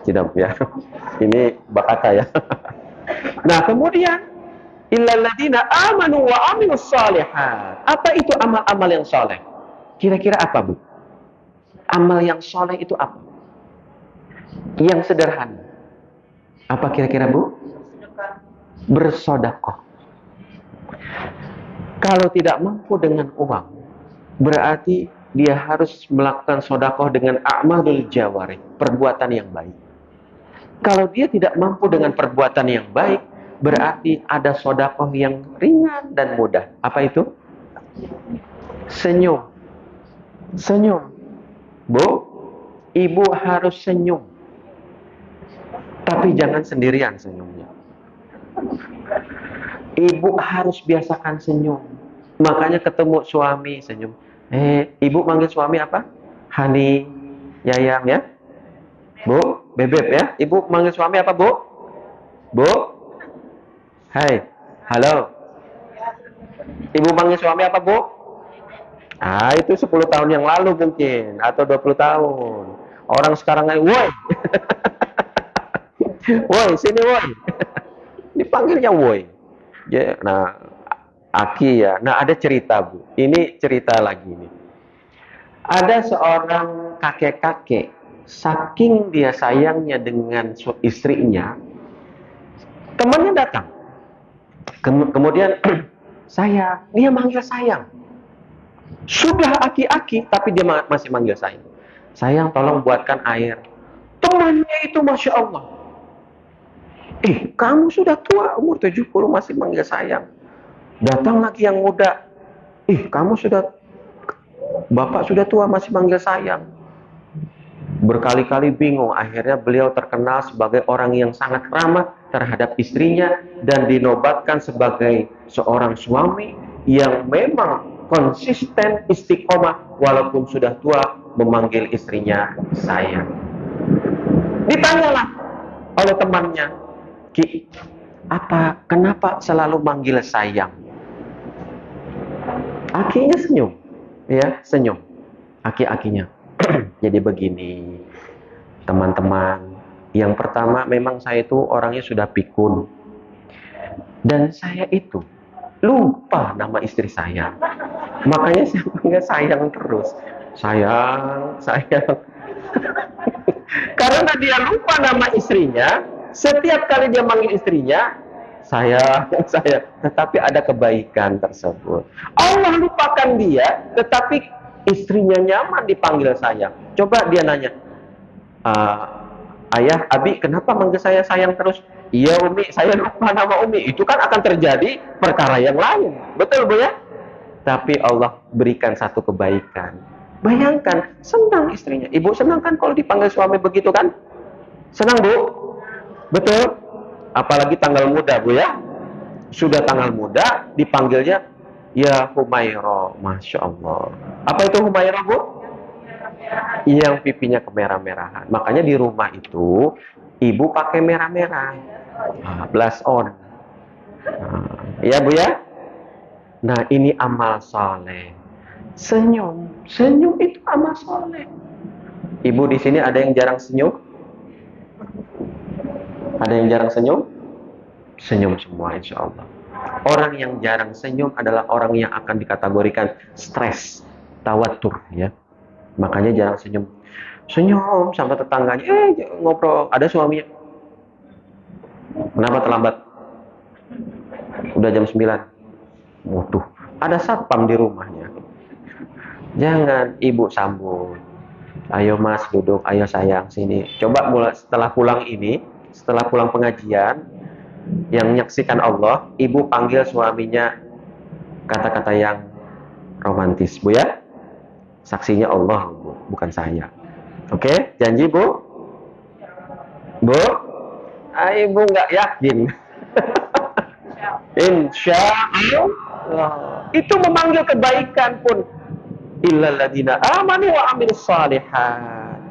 Tidak, Bu ya. Ini bakaka ya. Nah, kemudian illal ladzina amanu wa amilus shalihat. Apa itu amal-amal yang saleh? Kira-kira apa, Bu? Amal yang saleh itu apa? Yang sederhana. Apa kira-kira, Bu? Bersedekah. Kalau tidak mampu dengan uang, berarti dia harus melakukan sedekah dengan a'malul jawarih, perbuatan yang baik. Kalau dia tidak mampu dengan perbuatan yang baik, berarti ada sedekah yang ringan dan mudah. Apa itu? Senyum. Senyum. Bu, Ibu harus senyum. Tapi jangan sendirian senyumnya. Ibu harus biasakan senyum. Makanya ketemu suami senyum. Ibu manggil suami apa? Hani, Yayang ya. Bu, Bebek ya. Ibu manggil suami apa, Bu? Bu? Hai. Halo. Ibu manggil suami apa, Bu? Ah, itu 10 tahun yang lalu mungkin. Atau 20 tahun. Orang sekarang, woi. Woi, sini woi. Dipanggilnya woi. Ya, nah, Aki ya. Nah, ada cerita, Bu. Ini cerita lagi nih. Ada seorang kakek-kakek, saking dia sayangnya dengan istrinya, temannya datang. Kemudian dia manggil sayang. Sudah aki-aki, tapi dia masih manggil sayang. Sayang, tolong buatkan air. Temannya itu Masya Allah. Kamu sudah tua, umur 70 masih manggil sayang. Datang lagi yang muda. Kamu sudah, bapak sudah tua masih manggil sayang. Berkali-kali bingung, akhirnya beliau terkenal sebagai orang yang sangat ramah terhadap istrinya dan dinobatkan sebagai seorang suami yang memang konsisten istiqomah walaupun sudah tua memanggil istrinya sayang. Ditanyalah oleh temannya, Ki, kenapa selalu manggil sayang? Akinya senyum, ya senyum. Aki-akinya. Jadi begini, teman-teman. Yang pertama, memang saya itu orangnya sudah pikun. Dan saya itu lupa nama istri saya. Makanya saya panggil sayang terus. Sayang, sayang. Karena dia lupa nama istrinya, setiap kali dia manggil istrinya, sayang, sayang. Tetapi ada kebaikan tersebut. Allah lupakan dia, tetapi istrinya nyaman dipanggil sayang. Coba dia nanya, Ayah, Abi, kenapa manggil saya sayang terus? Iya Umi, saya lupa nama Umi. Itu kan akan terjadi perkara yang lain. Betul Bu ya? Tapi Allah berikan satu kebaikan. Bayangkan, senang istrinya. Ibu senang kan kalau dipanggil suami begitu kan? Senang Bu? Betul? Apalagi tanggal muda Bu ya? Sudah tanggal muda, dipanggilnya ya Humairah. Masya Allah. Apa itu Humairah Bu? Yang pipinya kemerah-merahan. Makanya di rumah itu ibu pakai merah-merah, blush on. Ya Bu ya. Nah ini amal soleh. Senyum, senyum itu amal soleh. Ibu di sini ada yang jarang senyum? Ada yang jarang senyum? Senyum semua insya Allah. Orang yang jarang senyum adalah orang yang akan dikategorikan stres, tawatur ya. Makanya jarang senyum. Senyum sama tetangganya, ngobrol. Ada suaminya. Kenapa terlambat? Udah jam 9. Waduh, ada satpam di rumahnya. Jangan ibu sambut. Ayo mas duduk, ayo sayang sini. Coba mulai setelah pulang ini, setelah pulang pengajian, yang menyaksikan Allah, ibu panggil suaminya kata-kata yang romantis, Bu ya. Saksinya Allah, Bu, bukan saya. Oke, janji Bu? Bu? Ibu nggak yakin. Insya Allah. Itu memanggil kebaikan pun. Illalladzina amanu wa amilus shalihat.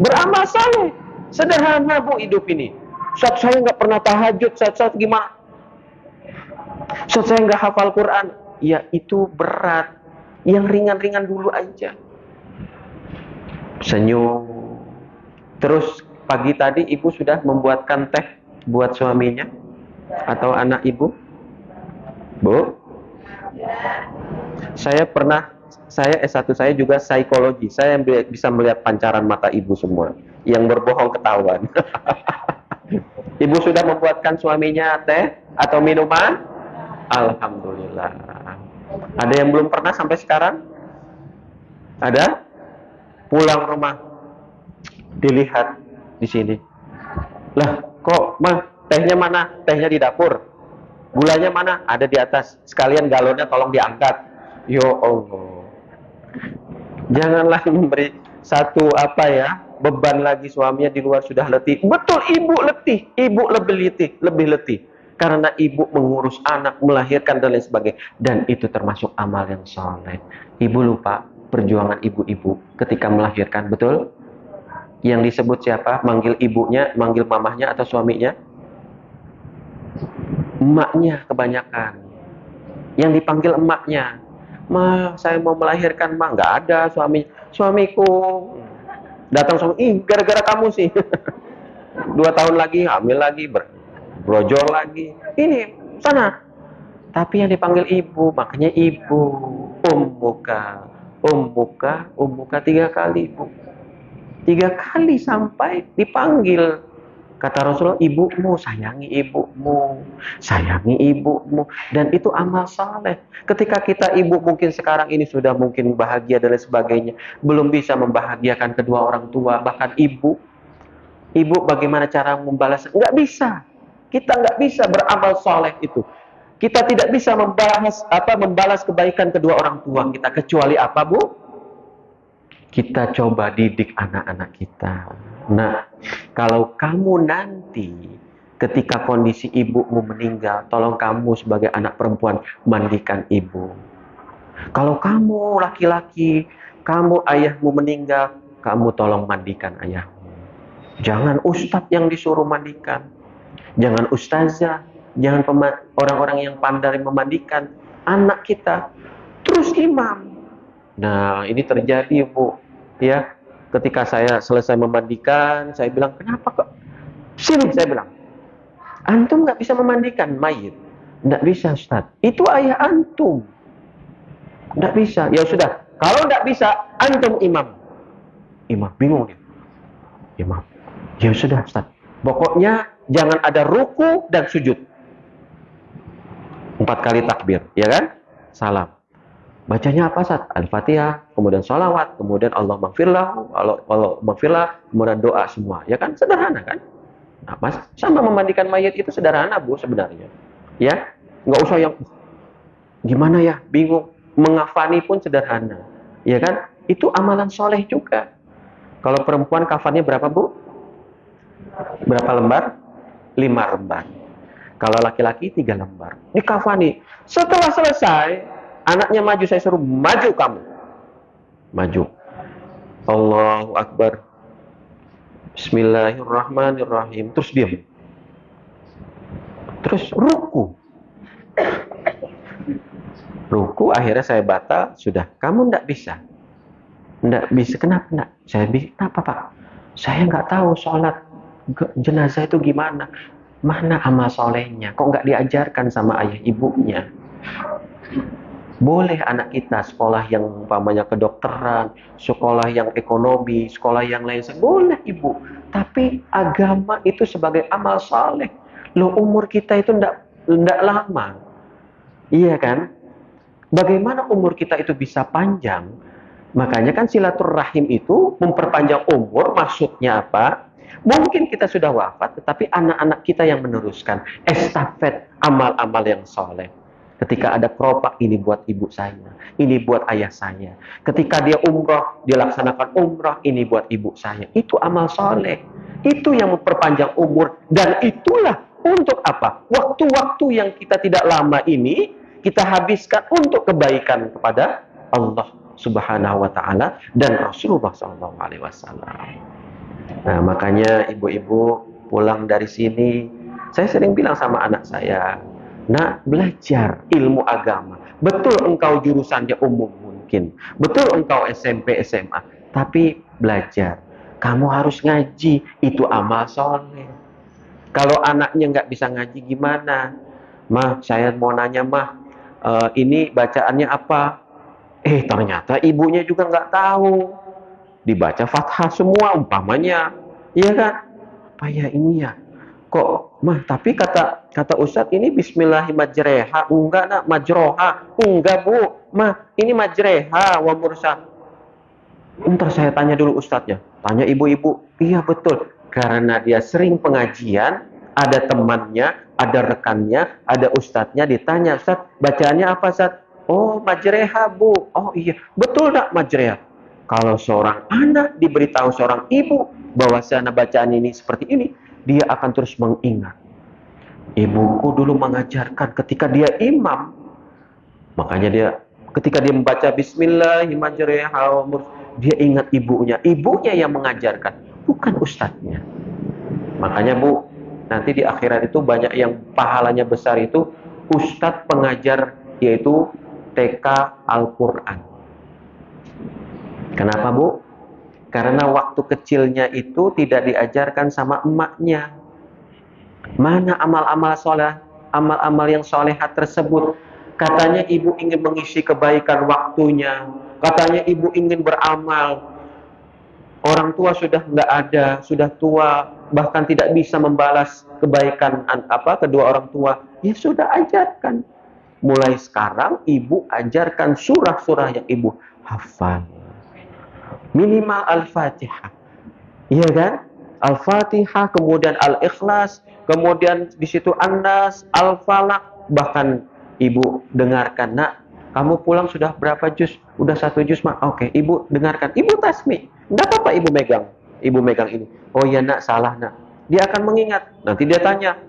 Beramal saleh. Sederhana Bu hidup ini. Saat saya nggak pernah tahajud, saat gimana? Saat saya nggak hafal Quran, ya itu berat. Yang ringan-ringan dulu aja. Senyum. Terus pagi tadi ibu sudah membuatkan teh buat suaminya atau anak ibu? Bu? Saya S1 saya juga psikologi. Saya bisa melihat pancaran mata ibu semua. Yang berbohong ketahuan. Ibu sudah membuatkan suaminya teh atau minuman? Alhamdulillah. Ada yang belum pernah sampai sekarang? Ada? Pulang rumah dilihat di sini. Lah, kok mah tehnya mana? Tehnya di dapur. Gulanya mana? Ada di atas. Sekalian galonnya tolong diangkat. Yo Allah. Janganlah memberi satu beban lagi suaminya di luar sudah letih. Betul, ibu letih. Ibu lebih letih. Karena ibu mengurus anak, melahirkan dan lain sebagainya. Dan itu termasuk amal yang soleh. Ibu lupa perjuangan ibu-ibu ketika melahirkan, betul? Yang disebut siapa? Manggil ibunya, manggil mamahnya atau suaminya? Emaknya kebanyakan. Yang dipanggil emaknya. Ma, saya mau melahirkan, ma. Nggak ada suamiku. Datang suami, gara-gara kamu sih. 2 tahun lagi, hamil lagi, brojol lagi. Ini, sana. Tapi yang dipanggil ibu, makanya ibu. Ummuka. 3 kali, Bu. 3 kali sampai dipanggil. Kata Rasulullah, ibumu, sayangi ibumu. Sayangi ibumu. Dan itu amal saleh. Ketika kita ibu mungkin sekarang ini sudah mungkin bahagia dan lain sebagainya. Belum bisa membahagiakan kedua orang tua. Bahkan ibu bagaimana cara membalas? Nggak bisa. Kita nggak bisa beramal saleh itu. Kita tidak bisa membalas kebaikan kedua orang tua kita. Kecuali apa, Bu? Kita coba didik anak-anak kita. Nah, kalau kamu nanti ketika kondisi ibumu meninggal, tolong kamu sebagai anak perempuan mandikan ibu. Kalau kamu laki-laki, kamu ayahmu meninggal, kamu tolong mandikan ayahmu. Jangan ustadz yang disuruh mandikan. Jangan ustazah. Jangan orang-orang yang pandai memandikan anak kita. Terus imam. Nah, ini terjadi, Bu. Ya, ketika saya selesai memandikan, saya bilang, kenapa kok? Sini, saya bilang. Antum nggak bisa memandikan mayit. Nggak bisa, Ustaz. Itu ayah antum. Nggak bisa. Ya sudah. Kalau nggak bisa, antum imam. Imam, bingung dia. Imam. Ya sudah, Ustaz. Pokoknya jangan ada ruku dan sujud. 4 kali takbir, ya kan? Salam. Bacanya apa, Ustaz? Al-Fatihah, kemudian sholawat, kemudian Allah maghfirlah, kemudian doa semua. Ya kan? Sederhana kan? Nah, Mas, sama memandikan mayat itu sederhana, Bu, sebenarnya. Ya? Nggak usah yang gimana ya, bingung. Mengafani pun sederhana. Ya kan? Itu amalan soleh juga. Kalau perempuan kafannya berapa, Bu? Berapa lembar? 5 lembar. Kalau laki-laki 3 lembar. Dikafani. Setelah selesai, anaknya maju, saya suruh maju kamu. Maju. Allahu Akbar. Bismillahirrahmanirrahim. Terus diam. Terus ruku. Ruku akhirnya saya batal, sudah. Kamu ndak bisa. Ndak bisa, kenapa ndak? Saya bilang, kenapa Pak? Saya nggak tahu sholat jenazah itu gimana. Mana amal solehnya? Kok nggak diajarkan sama ayah ibunya? Boleh anak kita sekolah yang umpamanya kedokteran, sekolah yang ekonomi, sekolah yang lain, boleh ibu. Tapi agama itu sebagai amal soleh. Loh, umur kita itu ndak lama. Iya kan? Bagaimana umur kita itu bisa panjang? Makanya kan silaturahim itu memperpanjang umur, maksudnya apa? Mungkin kita sudah wafat, tetapi anak-anak kita yang meneruskan estafet amal-amal yang soleh. Ketika ada keropak, ini buat ibu saya, ini buat ayah saya. Ketika dia umroh, dia laksanakan umroh, ini buat ibu saya. Itu amal soleh. Itu yang memperpanjang umur. Dan itulah untuk apa? Waktu-waktu yang kita tidak lama ini, kita habiskan untuk kebaikan kepada Allah Subhanahu wa Ta'ala dan Rasulullah Sallallahu Alaihi Wasallam. Nah, makanya ibu-ibu pulang dari sini, saya sering bilang sama anak saya, nak, belajar ilmu agama. Betul engkau jurusannya umum mungkin, betul engkau SMP, SMA, tapi belajar. Kamu harus ngaji, itu amal soleh. Kalau anaknya nggak bisa ngaji gimana? Mah, saya mau nanya mah, ini bacaannya apa? Ternyata ibunya juga nggak tahu. Dibaca fathah semua umpamanya. Iya kan? Apa ya ini ya? Kok mah, tapi kata Ustadz ini bismillahirrahmanirrahim. Enggak nak, majroha. Enggak bu, mah ini majreha wa mursa. Ntar saya tanya dulu Ustadznya. Tanya ibu-ibu. Iya betul. Karena dia sering pengajian, ada temannya, ada rekannya, ada Ustadznya, ditanya, Ustadz, bacaannya apa Ustadz? Oh, majreha bu. Oh iya, betul nak majreha. Kalau seorang anak diberitahu seorang ibu bahwasanya bacaan ini seperti ini, dia akan terus mengingat. Ibuku dulu mengajarkan ketika dia imam, makanya dia ketika dia membaca Bismillahirrahmanirrahim, dia ingat ibunya. Ibunya yang mengajarkan, bukan ustadznya. Makanya bu, nanti di akhirat itu banyak yang pahalanya besar itu ustadz pengajar, yaitu TK Al-Quran. Kenapa bu? Karena waktu kecilnya itu tidak diajarkan sama emaknya. Mana amal-amal soleh, amal-amal yang solehat tersebut? Katanya ibu ingin mengisi kebaikan waktunya. Katanya ibu ingin beramal. Orang tua sudah nggak ada, sudah tua, bahkan tidak bisa membalas kebaikan kedua orang tua. Ya sudah, ajarkan. Mulai sekarang ibu ajarkan surah-surah yang ibu hafal. Minimal Al-Fatihah. Iya kan? Al-Fatihah, kemudian Al-Ikhlas, kemudian di situ An-Nas, Al-Falaq, bahkan ibu dengarkan, nak, kamu pulang sudah berapa juz? Udah 1 juz, mak. Oke, ibu dengarkan. Ibu tasbih. Enggak apa-apa ibu megang. Ibu megang ini. Oh iya nak, salah nak. Dia akan mengingat. Nanti dia tanya,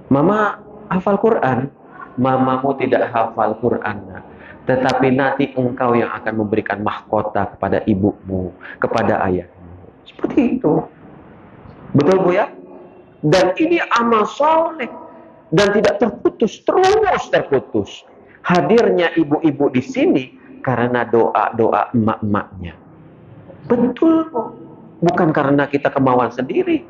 Mama hafal Quran? Mamamu tidak hafal Quran, nak. Tetapi nanti engkau yang akan memberikan mahkota kepada ibumu, kepada ayahmu. Seperti itu. Betul bu ya? Dan ini amal soleh. Dan tidak terputus, terus terputus. Hadirnya ibu-ibu di sini karena doa-doa emak-emaknya. Betul bu. Bukan karena kita kemauan sendiri.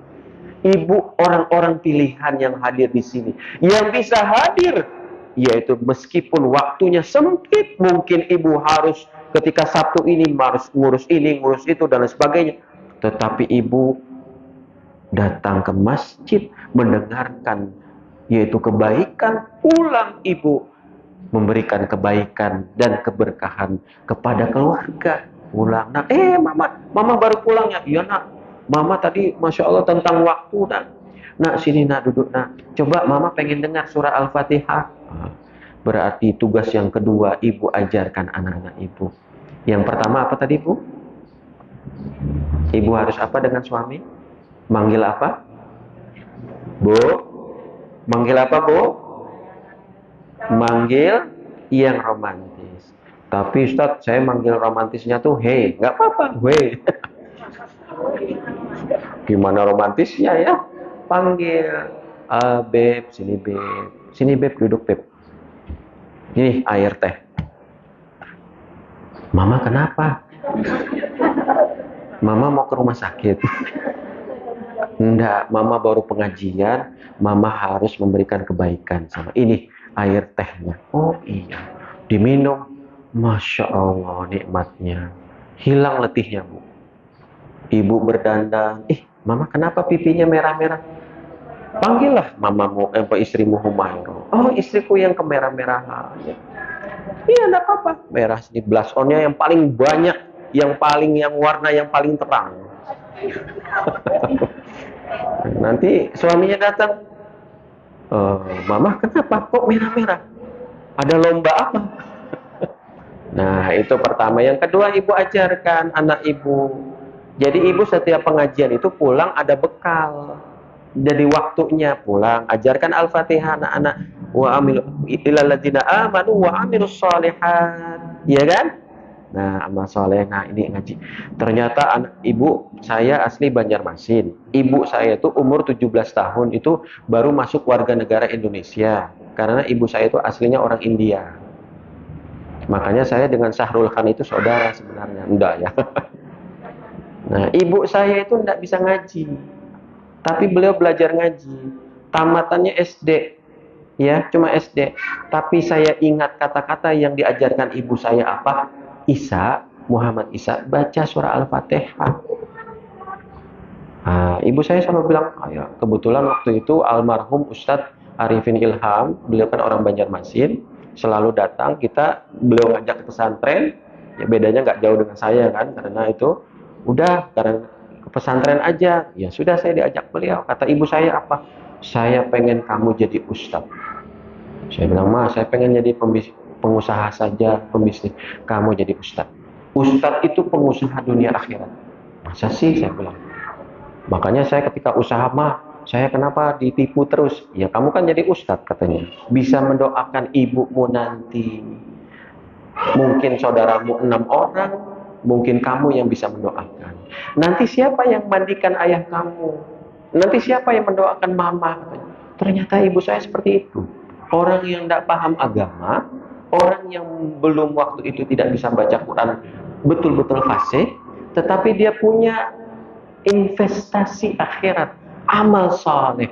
Ibu orang-orang pilihan yang hadir di sini. Yang bisa hadir, yaitu meskipun waktunya sempit, mungkin ibu harus ketika Sabtu ini harus ngurus ini, ngurus itu dan lain sebagainya, tetapi ibu datang ke masjid mendengarkan yaitu kebaikan, pulang ibu memberikan kebaikan dan keberkahan kepada keluarga. Pulang, nak, mama baru pulang ya. Iya nak, mama tadi masya Allah tentang waktu nak. Nak sini nak, duduk nak. Coba mama pengen dengar surah Al-Fatihah. Berarti tugas yang kedua ibu ajarkan anak-anak ibu. Yang pertama apa tadi bu? Ibu harus apa dengan suami? Manggil apa? Bu? Manggil apa bu? Manggil yang romantis. Tapi Ustadz, saya manggil romantisnya tuh hey, nggak apa-apa, hey. Gimana romantisnya ya? Panggil, beb, sini beb, duduk beb. Ini air teh. Mama kenapa? Mama mau ke rumah sakit. Enggak, mama baru pengajian, mama harus memberikan kebaikan sama ini air tehnya. Oh iya, diminum. Masya Allah, nikmatnya. Hilang letihnya, Bu. Ibu berdandan. Mama kenapa pipinya merah-merah? Panggillah mamamu, istrimu Humairah. Oh, istriku yang kemerah-merahan. Iya, enggak apa-apa. Merah sini, blush on-nya yang paling banyak, yang warna yang paling terang. Nanti suaminya datang, Mama kenapa kok merah-merah? Ada lomba apa? Nah, itu pertama. Yang kedua, ibu ajarkan anak ibu. Jadi ibu setiap pengajian itu pulang ada bekal. Jadi waktunya pulang, ajarkan Al-Fatihah anak-anak. Wa amil ilal ladzina amanu wa amilus sholihat. Ya kan? Nah, amal soleh. Nah, ini ngaji. Ternyata anak ibu saya asli Banjarmasin. Ibu saya itu umur 17 tahun itu baru masuk warga negara Indonesia. Karena ibu saya itu aslinya orang India. Makanya saya dengan Syahrul Khan itu saudara sebenarnya. Enggak ya. Nah, ibu saya itu enggak bisa ngaji. Tapi beliau belajar ngaji. Tamatannya SD. Ya, cuma SD. Tapi saya ingat kata-kata yang diajarkan ibu saya apa? Muhammad Isa, baca surah Al-Fatihah. Nah, ibu saya selalu bilang, ya, kebetulan waktu itu almarhum Ustadz Arifin Ilham, beliau kan orang Banjarmasin, selalu datang, beliau ngajak ke pesantren, ya bedanya nggak jauh dengan saya kan, karena itu, karena ke pesantren aja, ya sudah saya diajak beliau, kata ibu saya apa? Saya pengen kamu jadi Ustadz. Saya bilang, saya pengen jadi pengusaha saja, pembisnis. Kamu jadi Ustadz. Ustadz itu pengusaha dunia akhirat. Masa sih, saya bilang. Makanya saya ketika usaha saya kenapa ditipu terus? Ya kamu kan jadi Ustadz katanya. Bisa mendoakan ibumu nanti. Mungkin saudaramu 6 orang, mungkin kamu yang bisa mendoakan. Nanti siapa yang mandikan ayah kamu? Nanti siapa yang mendoakan mama? Katanya. Ternyata ibu saya seperti itu. Orang yang tidak paham agama, orang yang belum waktu itu tidak bisa baca Quran betul-betul fasih, tetapi dia punya investasi akhirat, amal saleh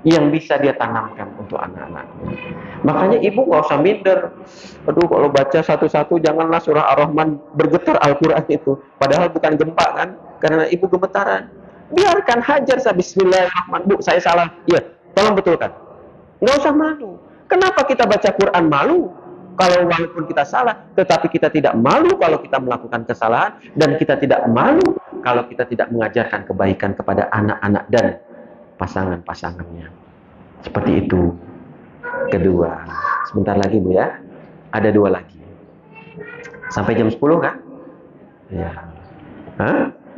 yang bisa dia tanamkan untuk anak-anaknya. Makanya ibu nggak usah minder. Aduh, kalau baca satu-satu janganlah surah Ar-Rahman bergetar Al-Quran itu. Padahal bukan gempa kan? Karena ibu gemetaran. Biarkan hajar saya Bismillahirrahmanirrahim. Bu, saya salah. Iya, tolong betulkan. Nggak usah malu. Kenapa kita baca Quran malu? Kalau walaupun kita salah, tetapi kita tidak malu kalau kita melakukan kesalahan, dan kita tidak malu kalau kita tidak mengajarkan kebaikan kepada anak-anak dan pasangan-pasangannya. Seperti itu. Kedua. Sebentar lagi Bu ya. Ada 2 lagi. Sampai jam 10 kan? Ya.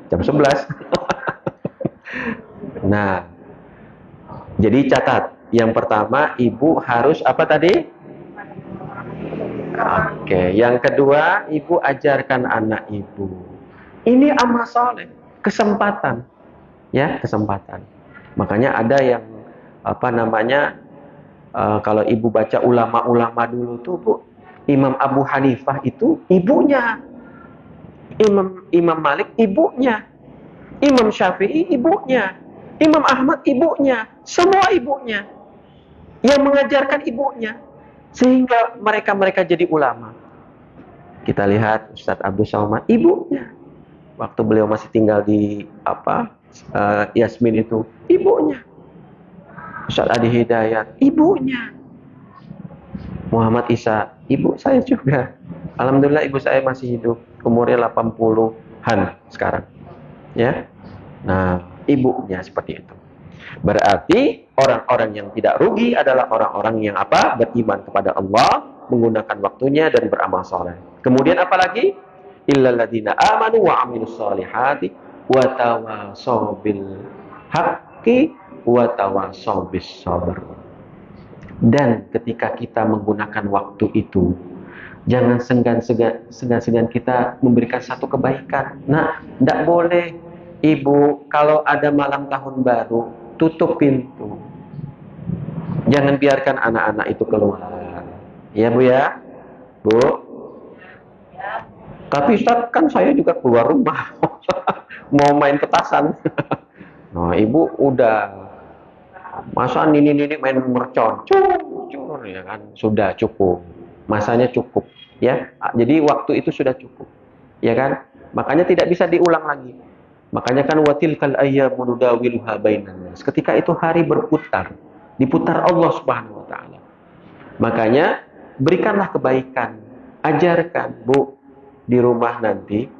Jam 11. Nah. Jadi catat. Yang pertama, ibu harus apa tadi? Oke, yang kedua, ibu ajarkan anak ibu. Ini amal soleh, kesempatan. Ya, kesempatan. Makanya ada yang kalau ibu baca ulama-ulama dulu tuh, Bu, Imam Abu Hanifah itu ibunya. Imam Malik ibunya. Imam Syafi'i ibunya. Imam Ahmad ibunya. Semua ibunya. Yang mengajarkan ibunya. Sehingga mereka jadi ulama. Kita lihat Ustadz Abdul Somad, ibunya. Waktu beliau masih tinggal di Yasmin itu, ibunya. Ustadz Adi Hidayat, ibunya. Muhammad Isa, ibu saya juga. Alhamdulillah ibu saya masih hidup, umurnya 80-an sekarang. Ya. Nah, ibunya seperti itu. Berarti orang-orang yang tidak rugi adalah orang-orang yang beriman kepada Allah, menggunakan waktunya dan beramal saleh. Kemudian apa lagi? Illal ladzina amanu wa amilus solihati wa tawashaw bil haqqi wa tawashaw bis sabr. Dan ketika kita menggunakan waktu itu, jangan segan-segan kita memberikan satu kebaikan. Nah, tidak boleh ibu kalau ada malam tahun baru tutup pintu. Jangan biarkan anak-anak itu keluar. Ya Bu ya. Bu. Tapi Ustaz, kan saya juga keluar rumah. Mau main petasan. Nah, ibu udah masa nini main mercon, cur, ya kan, sudah cukup, masanya cukup, ya. Jadi waktu itu sudah cukup, ya kan. Makanya tidak bisa diulang lagi. Makanya kan watilkal ayyamu nudawiluha bainan nas. Ketika itu hari berputar, diputar Allah Subhanahu wa taala. Makanya berikanlah kebaikan, ajarkan Bu di rumah nanti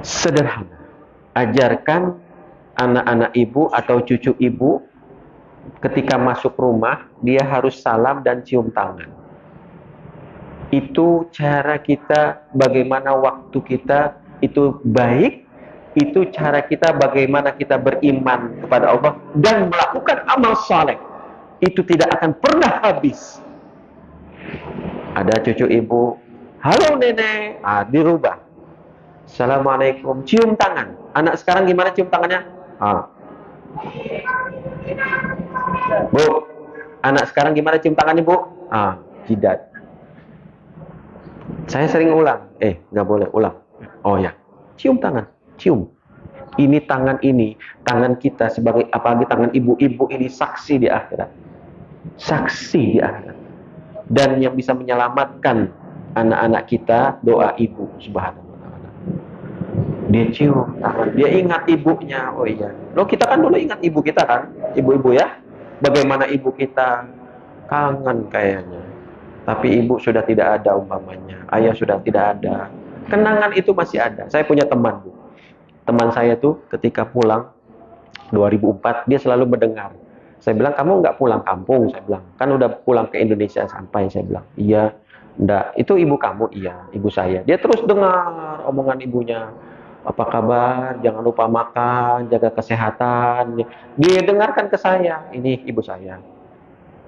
sederhana. Ajarkan anak-anak ibu atau cucu ibu ketika masuk rumah dia harus salam dan cium tangan. Itu cara kita, bagaimana waktu kita itu baik, itu cara kita bagaimana kita beriman kepada Allah dan melakukan amal saleh. Itu tidak akan pernah habis. Ada cucu ibu, halo nenek, dirubah. Assalamualaikum, cium tangan. Anak sekarang gimana cium tangannya? Bu, anak sekarang gimana cium tangannya Bu? Jidat. Saya sering ulang, nggak boleh ulang. Oh ya, cium tangan, cium. Ini tangan kita sebagai apalagi tangan ibu-ibu ini saksi di akhirat. Saksi di akhirat. Dan yang bisa menyelamatkan anak-anak kita doa ibu Subhanahu wa taala. Dia cium tangan, dia ingat ibunya. Oh iya. Loh, kita kan dulu ingat ibu kita kan, ibu-ibu ya. Bagaimana ibu kita kangen kayaknya. Tapi ibu sudah tidak ada umpamanya, ayah sudah tidak ada. Kenangan itu masih ada. Saya punya teman, Bu. Teman saya tuh ketika pulang 2004, dia selalu mendengar. Saya bilang, kamu nggak pulang kampung? Saya bilang, kan udah pulang ke Indonesia sampai. Saya bilang, iya. Enggak, itu ibu kamu? Iya, ibu saya. Dia terus dengar omongan ibunya. Apa kabar? Jangan lupa makan, jaga kesehatan. Dia dengarkan ke saya, ini ibu saya.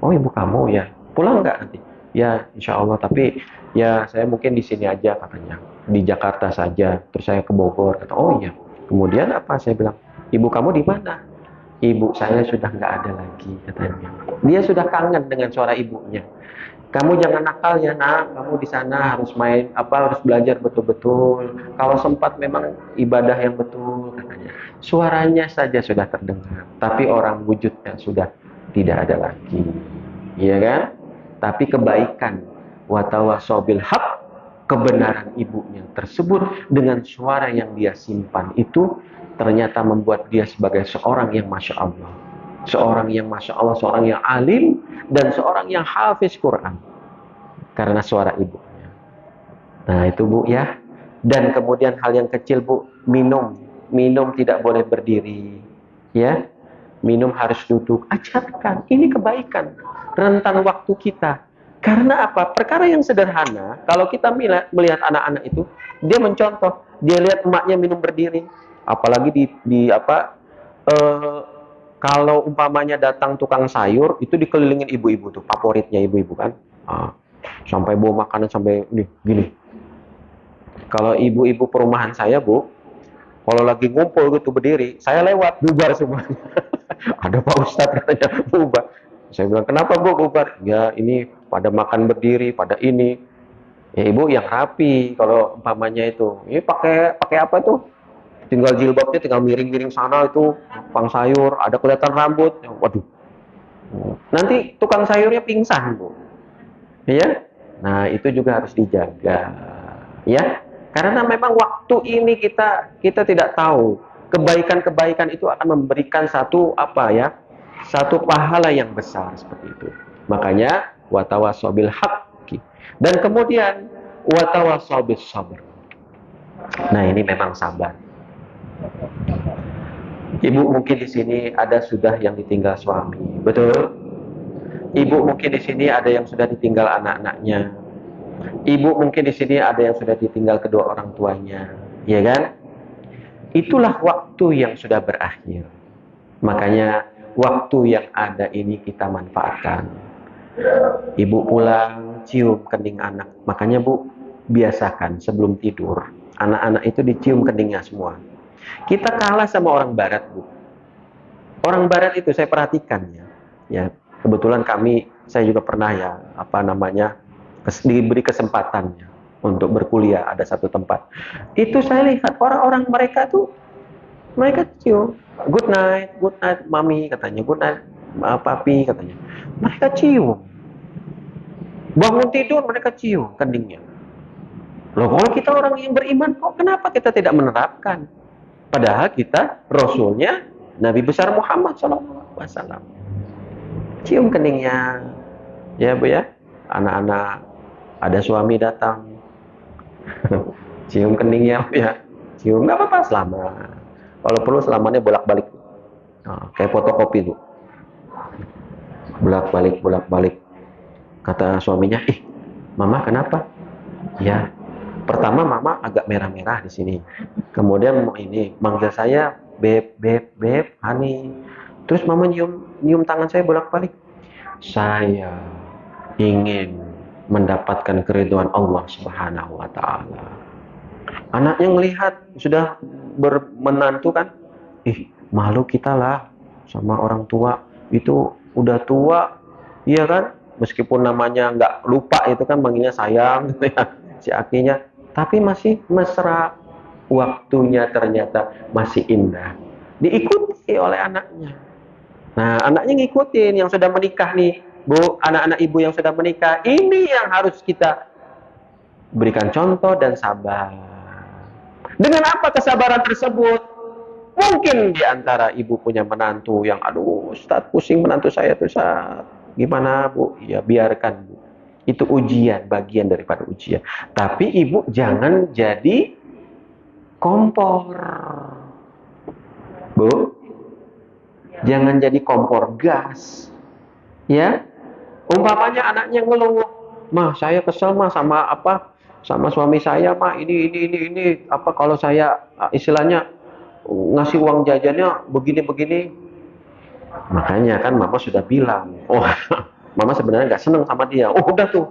Oh, ibu kamu ya. Pulang nggak nanti? Ya, insya Allah. Tapi ya saya mungkin di sini aja katanya. Di Jakarta saja. Terus saya ke Bogor. Kata, oh iya. Kemudian apa? Saya bilang, ibu kamu di mana? Ibu saya sudah nggak ada lagi katanya. Dia sudah kangen dengan suara ibunya. Kamu jangan nakal ya nak. Kamu di sana harus main harus belajar betul-betul. Kalau sempat memang ibadah yang betul katanya. Suaranya saja sudah terdengar. Tapi orang wujudnya sudah tidak ada lagi. Iya kan? Tapi kebaikan watawasobil haq, kebenaran ibunya tersebut dengan suara yang dia simpan itu ternyata membuat dia sebagai seorang yang Masya Allah, seorang yang Masya Allah, seorang yang alim dan seorang yang hafiz Quran karena suara ibunya. Nah itu Bu ya. Dan kemudian hal yang kecil Bu, minum tidak boleh berdiri ya. Minum harus duduk. Ajarkan, ini kebaikan. Rentan waktu kita. Karena apa? Perkara yang sederhana, kalau kita melihat anak-anak itu, dia mencontoh, dia lihat emaknya minum berdiri. Apalagi kalau umpamanya datang tukang sayur, itu dikelilingin ibu-ibu tuh, favoritnya ibu-ibu kan. Sampai bawa makanan sampai gini. Kalau ibu-ibu perumahan saya, Bu, kalau lagi ngumpul gitu berdiri, saya lewat, bubar semuanya. Ada Pak Ustadz katanya, bubar. Saya bilang, kenapa Bu bubar? Ya ini pada makan berdiri, pada ini. Ya Ibu yang rapi kalau umpamanya itu. Ini pakai apa tuh? Tinggal jilbabnya tinggal miring-miring sana itu, tukang sayur, ada kelihatan rambut. Waduh. Nanti tukang sayurnya pingsan, Bu. Ya. Nah, itu juga harus dijaga. Ya. Karena memang waktu ini kita tidak tahu kebaikan-kebaikan itu akan memberikan satu pahala yang besar seperti itu. Makanya watawasobil haqqi dan kemudian watawasobis sabr. Nah ini memang sabar. Ibu mungkin di sini ada sudah yang ditinggal suami, betul? Ibu mungkin di sini ada yang sudah ditinggal anak-anaknya. Ibu mungkin di sini ada yang sudah ditinggal kedua orang tuanya, ya kan? Itulah waktu yang sudah berakhir. Makanya waktu yang ada ini kita manfaatkan. Ibu pulang, cium kening anak. Makanya Bu, biasakan sebelum tidur, anak-anak itu dicium keningnya semua. Kita kalah sama orang barat, Bu. Orang barat itu saya perhatikan ya. Kebetulan saya juga pernah diberi kesempatannya untuk berkuliah, ada satu tempat. Itu saya lihat orang-orang mereka tuh, mereka cium, good night, mami katanya, good night, papi katanya. Mereka cium. Bangun tidur mereka cium keningnya. Loh, kalau kita orang yang beriman, kok kenapa kita tidak menerapkan? Padahal kita Rasulnya Nabi besar Muhammad SAW. Cium keningnya, ya Bu ya. Anak-anak, ada suami datang, cium keningnya ya. Cium, nggak apa-apa, selama. Kalau perlu selamannya bolak-balik. Nah, kayak fotokopi Bu. Bolak-balik. Kata suaminya, mama kenapa? Ya, pertama mama agak merah-merah di sini. Kemudian ini manggil saya beb, honey. Terus mama nyium tangan saya bolak-balik. Saya ingin mendapatkan keridhaan Allah Subhanahu wa taala. Anaknya melihat sudah menantu kan, malu kita lah sama orang tua. Itu udah tua, iya kan? Meskipun namanya nggak lupa, itu kan manggilnya sayang gitu ya, si akinya, tapi masih mesra. Waktunya ternyata masih indah, diikuti oleh anaknya. Nah, anaknya ngikutin yang sudah menikah nih Bu, anak-anak ibu yang sudah menikah, ini yang harus kita berikan contoh dan sabar. Dengan apa kesabaran tersebut? Mungkin di antara ibu punya menantu yang, aduh Ustaz, pusing menantu saya tuh, Ustaz. Gimana Bu? Ya biarkan Bu. Itu ujian, bagian daripada ujian. Tapi ibu jangan jadi kompor. Bu, jangan jadi kompor gas. Ya, umpamanya anaknya ngeluh, "Mah, saya kesel mah sama sama suami saya mah, ini apa, kalau saya istilahnya ngasih uang jajannya begini." Makanya kan mama sudah bilang, mama sebenarnya nggak seneng sama dia. Udah tuh,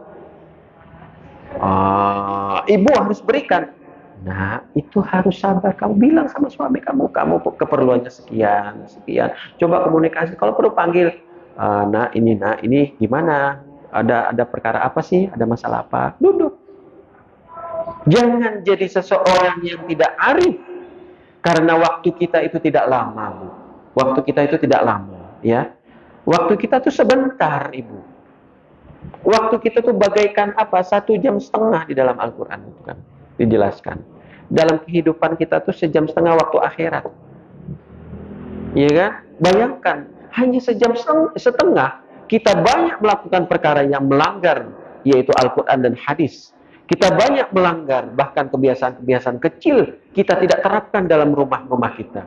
ibu harus berikan. Nah, itu harus sabar. Kamu bilang sama suami kamu keperluannya sekian. Coba komunikasi. Kalau perlu panggil, nak ini gimana? Ada perkara apa sih? Ada masalah apa? Duduk. Jangan jadi seseorang yang tidak arif. Karena waktu kita itu tidak lama, Bu. Waktu kita itu tidak lama, ya. Waktu kita tuh sebentar, Ibu. Waktu kita tuh bagaikan 1,5 jam di dalam Al-Quran itu kan dijelaskan. Dalam kehidupan kita tuh 1,5 jam waktu akhirat. Iya kan? Bayangkan, hanya 1,5 jam kita banyak melakukan perkara yang melanggar, yaitu Al-Quran dan hadis. Kita banyak melanggar, bahkan kebiasaan-kebiasaan kecil kita tidak terapkan dalam rumah-rumah kita.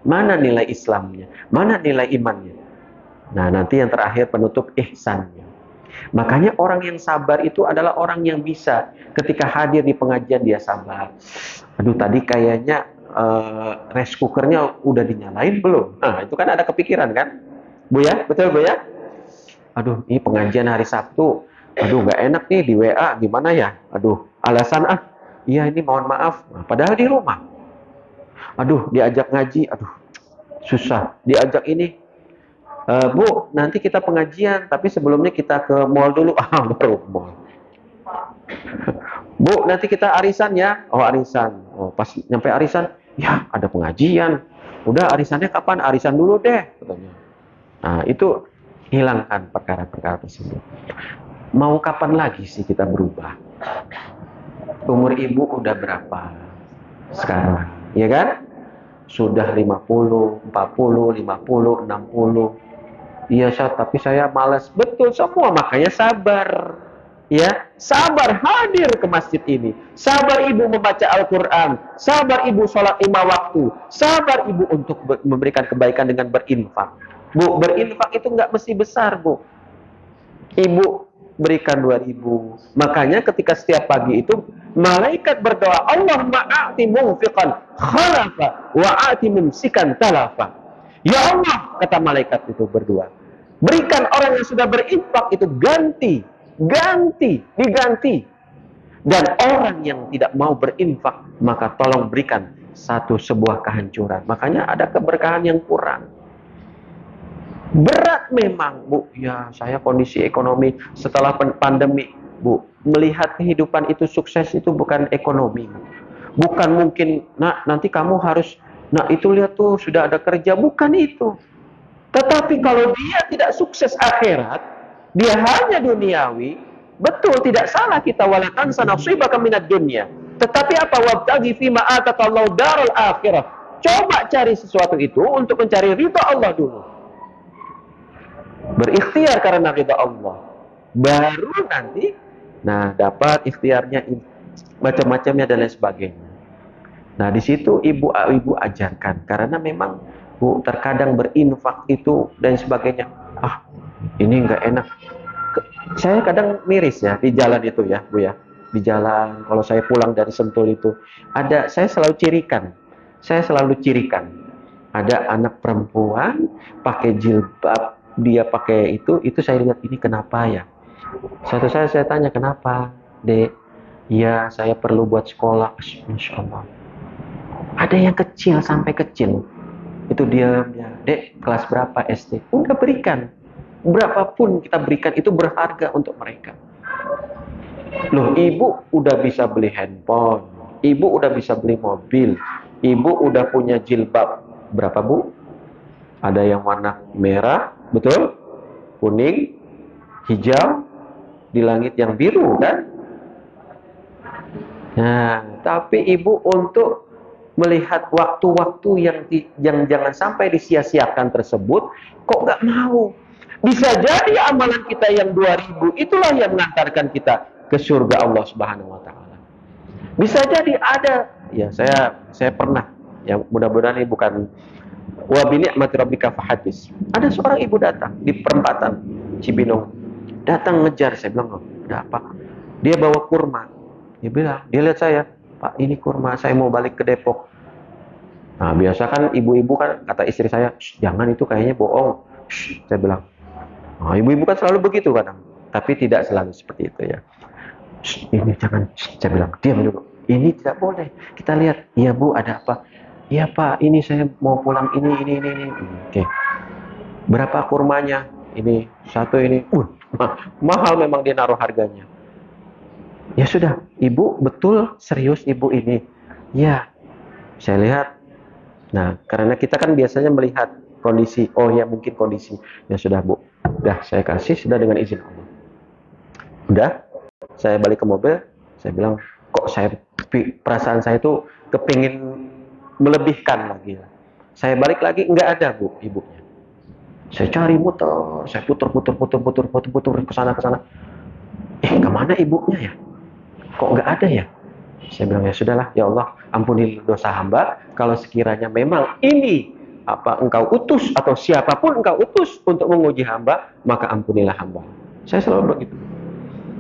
Mana nilai Islamnya? Mana nilai imannya? Nah, nanti yang terakhir penutup, ihsannya. Makanya orang yang sabar itu adalah orang yang bisa ketika hadir di pengajian dia sabar. Aduh, tadi kayaknya rice cookernya udah dinyalain belum? Nah, itu kan ada kepikiran kan? Bu ya, betul Bu ya? Aduh, ini pengajian hari Sabtu. Aduh, nggak enak nih di WA, gimana ya? Aduh, alasan iya ini mohon maaf. Nah, padahal di rumah. Aduh, diajak ngaji, aduh, susah. Diajak ini, Bu, nanti kita pengajian, tapi sebelumnya kita ke mall dulu. Baru mall. Bu, nanti kita arisan ya. Arisan. Pas nyampe arisan, ya ada pengajian. Udah, arisannya kapan? Arisan dulu deh, katanya. Nah, itu hilangkan perkara-perkara tersebut. Mau kapan lagi sih kita berubah? Umur ibu udah berapa sekarang? Ya kan? Sudah 50, 40, 50, 60. Iya, tapi saya malas. Betul semua, makanya sabar. Ya, sabar hadir ke masjid ini. Sabar ibu membaca Al-Quran. Sabar ibu sholat 5 waktu. Sabar ibu untuk memberikan kebaikan dengan berinfak. Bu, berinfak itu nggak mesti besar, Bu. Ibu berikan 2.000. Makanya ketika setiap pagi itu malaikat berdoa, Allahumma a'ti munfiqan khalafa wa a'ti mumsikan talafa. Ya Allah, kata malaikat itu berdoa, berikan orang yang sudah berinfak itu diganti. Dan orang yang tidak mau berinfak, maka tolong berikan sebuah kehancuran. Makanya ada keberkahan yang kurang. Berat memang, Bu. Ya, saya kondisi ekonomi setelah pandemi Bu, melihat kehidupan itu sukses itu bukan ekonomi, Bu. Bukan mungkin, nak nanti kamu harus, nak itu lihat tuh sudah ada kerja, bukan itu. Tetapi kalau dia tidak sukses akhirat, dia hanya duniawi, betul tidak salah kita wala tansa nasibaka minad dunya. Tetapi apa, wabtaghi fima atakallahu daral akhirah. Coba cari sesuatu itu untuk mencari ridha Allah dulu. Berikhtiar karena ridha Allah. Baru nanti dapat ikhtiarnya macam-macamnya dan lain sebagainya. Nah, di situ ibu ajarkan karena memang Bu terkadang berinfak itu dan sebagainya. Ini nggak enak. Saya kadang miris ya di jalan itu ya, Bu ya. Di jalan kalau saya pulang dari Sentul itu saya selalu cirikan. Ada anak perempuan pakai jilbab, dia pakai itu saya lihat ini kenapa ya? Saya tanya kenapa, Dek? Ya, saya perlu buat sekolah. Insya Allah. Ada yang kecil sampai kecil. Itu dia, Dek, kelas berapa SD? Udah berikan. Berapapun kita berikan itu berharga untuk mereka. Loh, ibu udah bisa beli handphone. Ibu udah bisa beli mobil. Ibu udah punya jilbab. Berapa, Bu? Ada yang warna merah, betul? Kuning, hijau, di langit yang biru, kan? Nah, tapi ibu untuk melihat waktu-waktu yang jangan sampai disia-siakan tersebut, kok nggak mau? Bisa jadi amalan kita yang 2000 itulah yang mengantarkan kita ke surga Allah Subhanahu wa taala. Bisa jadi ada, ya saya pernah, ya mudah-mudahan ini bukan wa bi ni'mati rabbika fahadits. Ada seorang ibu datang di perempatan Cibinong. Datang ngejar, saya bilang, "Ada apa?" Dia bawa kurma. Dia lihat saya, "Pak, ini kurma, saya mau balik ke Depok." Nah, biasa kan ibu-ibu kan, kata istri saya, "Jangan, itu kayaknya bohong." Saya bilang, ibu-ibu kan selalu begitu kadang, tapi tidak selalu seperti itu ya. Ini jangan, saya bilang, diam dulu. Ini tidak boleh. Kita lihat, "Iya Bu, ada apa?" "Iya Pak, ini saya mau pulang ini. Oke. Berapa kurmanya?" "Ini satu ini." Mahal memang dia naruh harganya. "Ya sudah, Ibu betul serius Ibu ini?" "Ya." Saya lihat. Nah, karena kita kan biasanya melihat kondisi. Oh ya, mungkin kondisi. "Ya sudah Bu, udah saya kasih sudah dengan izin Allah." Udah, saya balik ke mobil. Saya bilang, kok perasaan saya tuh kepingin melebihkan lagi. Saya balik lagi, nggak ada Bu ibunya. Saya cari muter, saya putar ke sana. Kemana ibunya ya? Kok nggak ada ya? Saya bilang, ya sudahlah, ya Allah, ampuni dosa hamba. Kalau sekiranya memang ini engkau utus atau siapapun engkau utus untuk menguji hamba, maka ampunilah hamba. Saya selalu begitu.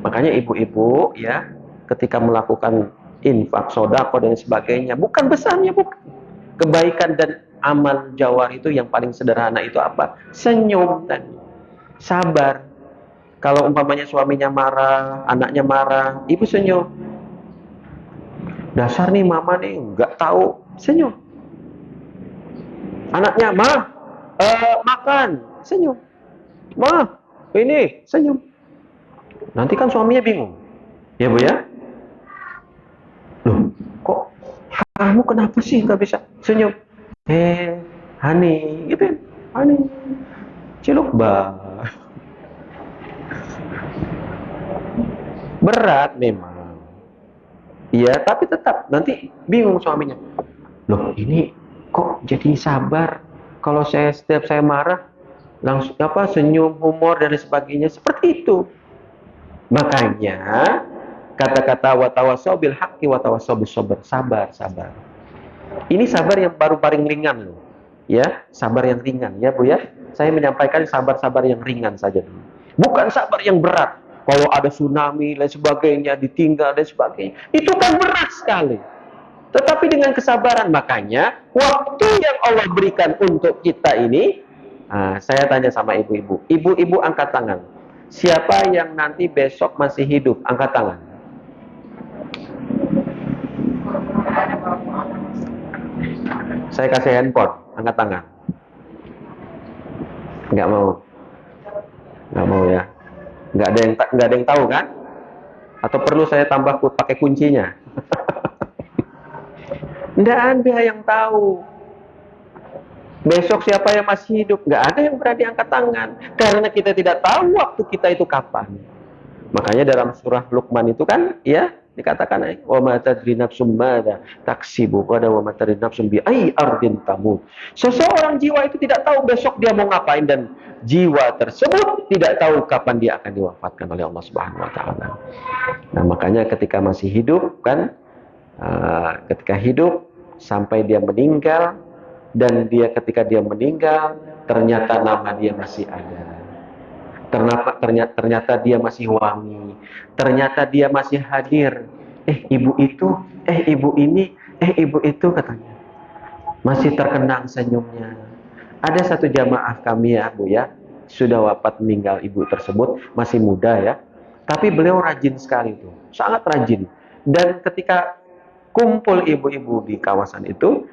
Makanya ibu-ibu ya, ketika melakukan infak, sodako dan sebagainya, bukan besarnya, bukan. Kebaikan dan amal jawar itu yang paling sederhana itu apa? Senyum tadi, sabar. Kalau umpamanya suaminya marah, anaknya marah, ibu senyum. Dasar nih mama nih nggak tahu, senyum. Anaknya, makan, senyum. Ini, senyum. Nanti kan suaminya bingung, ya Bu ya. Loh, kok kamu kenapa sih nggak bisa senyum? Hani, gitu, Hani, ciluk berat memang. Iya, tapi tetap nanti bingung suaminya. Loh, ini kok jadi sabar? Kalau setiap saya marah langsung senyum, humor dan sebagainya, seperti itu. Makanya kata-kata watawasau bil haqqi watawasau bis sabr, sabar. Ini sabar yang baru paling ringan loh. Ya, sabar yang ringan ya Bu ya. Saya menyampaikan sabar-sabar yang ringan saja dulu. Bukan sabar yang berat. Kalau ada tsunami dan sebagainya, ditinggal dan sebagainya, itu kan berat sekali. Tetapi dengan kesabaran, makanya waktu yang Allah berikan untuk kita ini, saya tanya sama ibu-ibu. Ibu-ibu angkat tangan. Siapa yang nanti besok masih hidup? Angkat tangan. Saya kasih handphone, angkat tangan. Nggak mau ya. Nggak ada yang tahu kan? Atau perlu saya tambah pakai kuncinya? Nggak ada yang tahu. Besok siapa yang masih hidup? Nggak ada yang berani angkat tangan. Karena kita tidak tahu waktu kita itu kapan. Makanya dalam surah Luqman itu kan, ya, dikatakan, wa ma tadri nafsum madza taksibu wa ma tadri nafsum bi ai ardin tamut. Seseorang jiwa itu tidak tahu besok dia mau ngapain, dan jiwa tersebut tidak tahu kapan dia akan diwafatkan oleh Allah Subhanahu wa taala. Nah, makanya ketika masih hidup kan, ketika hidup sampai dia meninggal, dan ketika dia meninggal ternyata nama dia masih ada. Ternyata dia masih wangi, ternyata dia masih hadir. Ibu itu, ibu ini, ibu itu, katanya. Masih terkenang senyumnya. Ada satu jamaah kami ya Bu ya, sudah wafat meninggal ibu tersebut, masih muda ya. Tapi beliau rajin sekali tuh, sangat rajin. Dan ketika kumpul ibu-ibu di kawasan itu,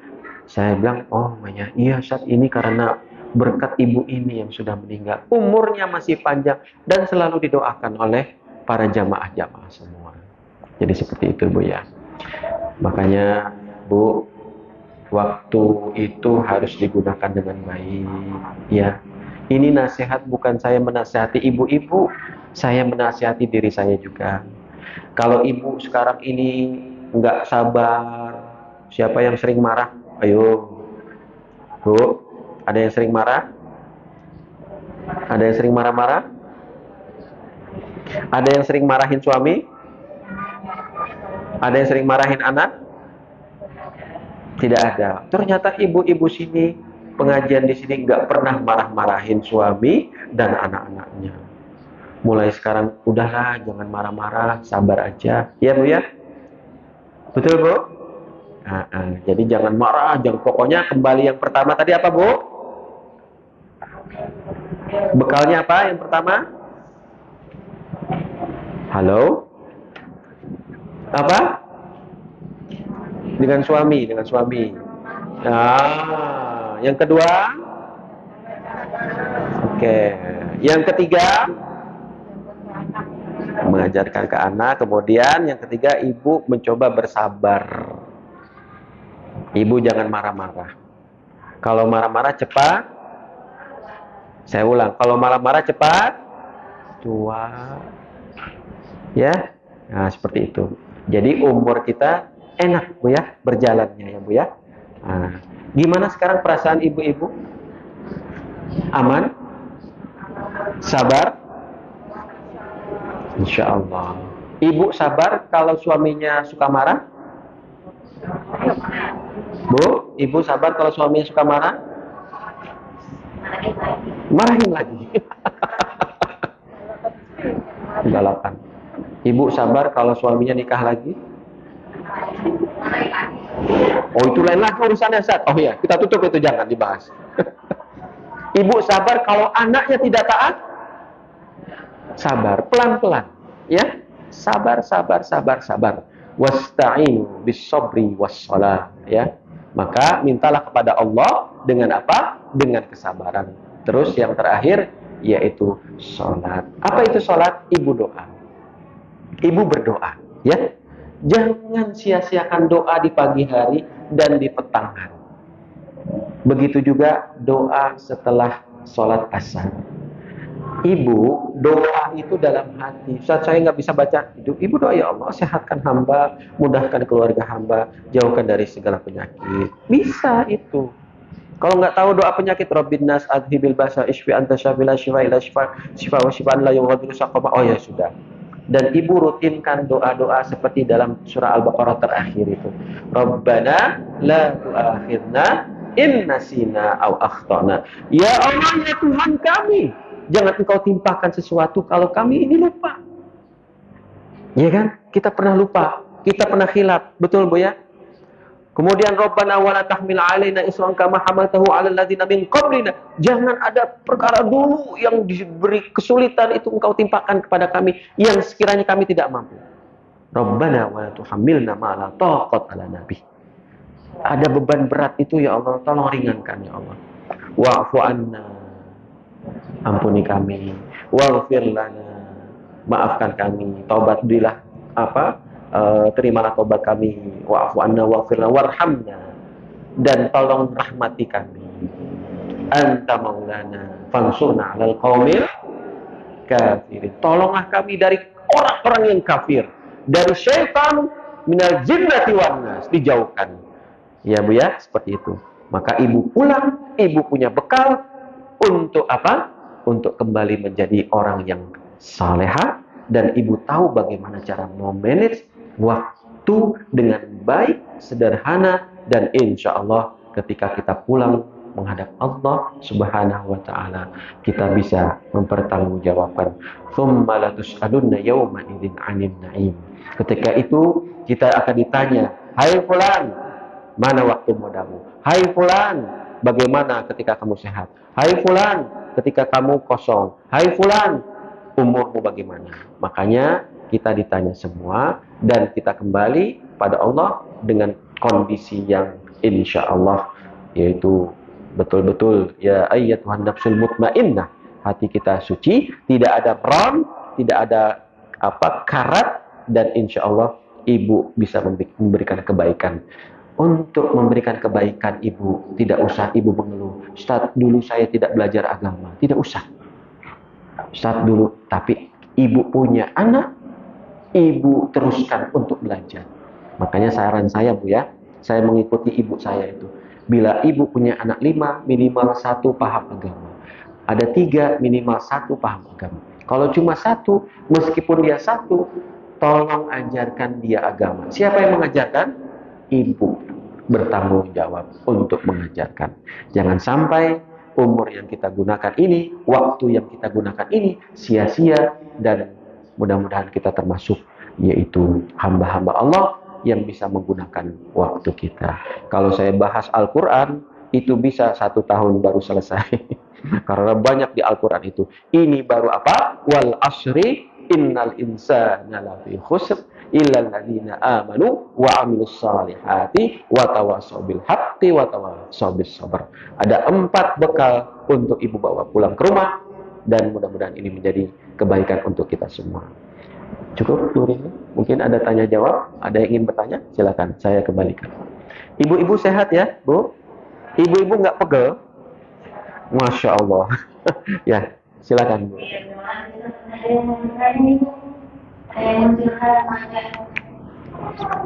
saya bilang, oh iya saat ini karena berkat ibu ini yang sudah meninggal, umurnya masih panjang dan selalu didoakan oleh para jamaah-jamaah semua. Jadi seperti itu Bu ya. Makanya Bu, waktu itu harus digunakan dengan baik ya. Ini nasihat bukan saya menasihati ibu-ibu, saya menasihati diri saya juga. Kalau ibu sekarang ini nggak sabar, siapa yang sering marah? Ayo Bu, ada yang sering marah? Ada yang sering marah-marah? Ada yang sering marahin suami? Ada yang sering marahin anak? Tidak ada. Ternyata ibu-ibu sini, pengajian di sini nggak pernah marah-marahin suami dan anak-anaknya. Mulai sekarang, udahlah, jangan marah-marah, sabar aja. Ya Bu ya? Betul Bu? Jadi jangan marah, pokoknya kembali yang pertama tadi apa Bu? Bekalnya apa yang pertama? Halo? Apa? Dengan suami. Yang kedua? Oke. Yang ketiga? Mengajarkan ke anak. Kemudian yang ketiga, ibu mencoba bersabar. Ibu jangan marah-marah. Kalau marah-marah cepat. Saya ulang, kalau marah-marah cepat tua. Ya, nah seperti itu. Jadi umur kita enak Bu ya, berjalannya ya Bu ya. Nah, gimana sekarang perasaan ibu-ibu? Aman? Sabar? Insya Allah. Ibu sabar kalau suaminya suka marah? Bu, ibu sabar kalau suaminya suka marah? Marahin lagi. Balapan. Ibu sabar kalau suaminya nikah lagi? Oh, itu lain lagi urusannya Ustaz. Oh ya, kita tutup itu, jangan dibahas. Ibu sabar kalau anaknya tidak taat? Sabar, pelan-pelan. Ya, sabar. Wasta'inu bis-sabri was-shalah. Ya, maka mintalah kepada Allah dengan apa? Dengan kesabaran. Terus yang terakhir yaitu sholat. Apa itu sholat? Ibu doa. Ibu berdoa, ya. Jangan sia-siakan doa di pagi hari dan di petang hari. Begitu juga doa setelah sholat asar. Ibu doa itu dalam hati. Saat saya nggak bisa baca, ibu doa, ya Allah sehatkan hamba, mudahkan keluarga hamba, jauhkan dari segala penyakit. Bisa itu. Kalau nggak tahu doa penyakit, Rabbin nas adhibil basa isfi anta syafila syifa ila syifa wa syifaan la yughadiru saqama. Oh ya sudah. Dan ibu rutinkan doa-doa seperti dalam surah Al-Baqarah terakhir itu. Rabbana la tu'akhidna in nasina aw akhtana. Ya Allah, ya Tuhan kami, jangan engkau timpakan sesuatu kalau kami ini lupa. Ya kan? Kita pernah lupa, kita pernah khilaf, betul Bu ya? Kemudian Rabbana wa la tahmil 'alaina isran kama hamaltahu 'alal ladzina min qablina. Jangan ada perkara dulu yang diberi kesulitan itu engkau timpakan kepada kami yang sekiranya kami tidak mampu. Rabbana wa la tuhammilna ma la taqata lana bih. Ada beban berat itu ya Allah, tolong ringankan ya Allah. Wa'fu anna. Ampuni kami. Waghfir lana. Maafkan kami. Taubat berilah terimalah taubat kami, wa'fu anna waghfirna warhamna, dan tolong rahmati kami. Anta maulana fansurna 'alal qaumil kafirin. Tolonglah kami dari orang-orang yang kafir, dari syaitan, minal jinnati wan nas, dijauhkan. Ya Bu ya, seperti itu. Maka ibu pulang, ibu punya bekal untuk apa? Untuk kembali menjadi orang yang salehah, dan ibu tahu bagaimana cara memanage waktu dengan baik, sederhana, dan insya Allah ketika kita pulang menghadap Allah Subhanahu wa taala, kita bisa mempertanggungjawabkan tsumma latus'alunna yawma idzin 'anil na'im. Ketika itu kita akan ditanya, "Hai fulan, mana waktu mudamu? Hai fulan, bagaimana ketika kamu sehat? Hai fulan, ketika kamu kosong. Hai fulan, umurmu bagaimana?" Makanya kita ditanya semua, dan kita kembali pada Allah dengan kondisi yang insya Allah, yaitu betul-betul ya ayyatuhan nafsul mutmainnah, hati kita suci, tidak ada ram, tidak ada karat, dan insya Allah ibu bisa memberikan kebaikan. Untuk memberikan kebaikan ibu, tidak usah ibu mengeluh, "Ustaz, dulu saya tidak belajar agama." Tidak usah, Ustaz, dulu. Tapi ibu punya anak, ibu teruskan untuk belajar. Makanya saran saya Bu ya, saya mengikuti ibu saya itu. Bila ibu punya anak 5, minimal 1 paham agama. Ada 3, minimal 1 paham agama. Kalau cuma 1, meskipun dia 1, tolong ajarkan dia agama. Siapa yang mengajarkan? Ibu bertanggung jawab untuk mengajarkan. Jangan sampai umur yang kita gunakan ini, waktu yang kita gunakan ini sia-sia, dan mudah-mudahan kita termasuk yaitu hamba-hamba Allah yang bisa menggunakan waktu kita. Kalau saya bahas Al-Quran, itu bisa 1 tahun baru selesai. Karena banyak di Al-Quran itu. Ini baru apa? Wal asri innal insana lafi khusr illal ladzina amanu wa amilus salihati wa tawassaw bil haqqi wa tawassaw bis sabr. Ada 4 bekal untuk ibu bawa pulang ke rumah, dan mudah-mudahan ini menjadi kebaikan untuk kita semua. Cukup Bu Rini? Mungkin ada tanya jawab? Ada yang ingin bertanya? Silakan, saya kembalikan. Ibu-ibu sehat ya, Bu? Ibu-ibu nggak pegel? Masya Allah. Ya, silakan Bu.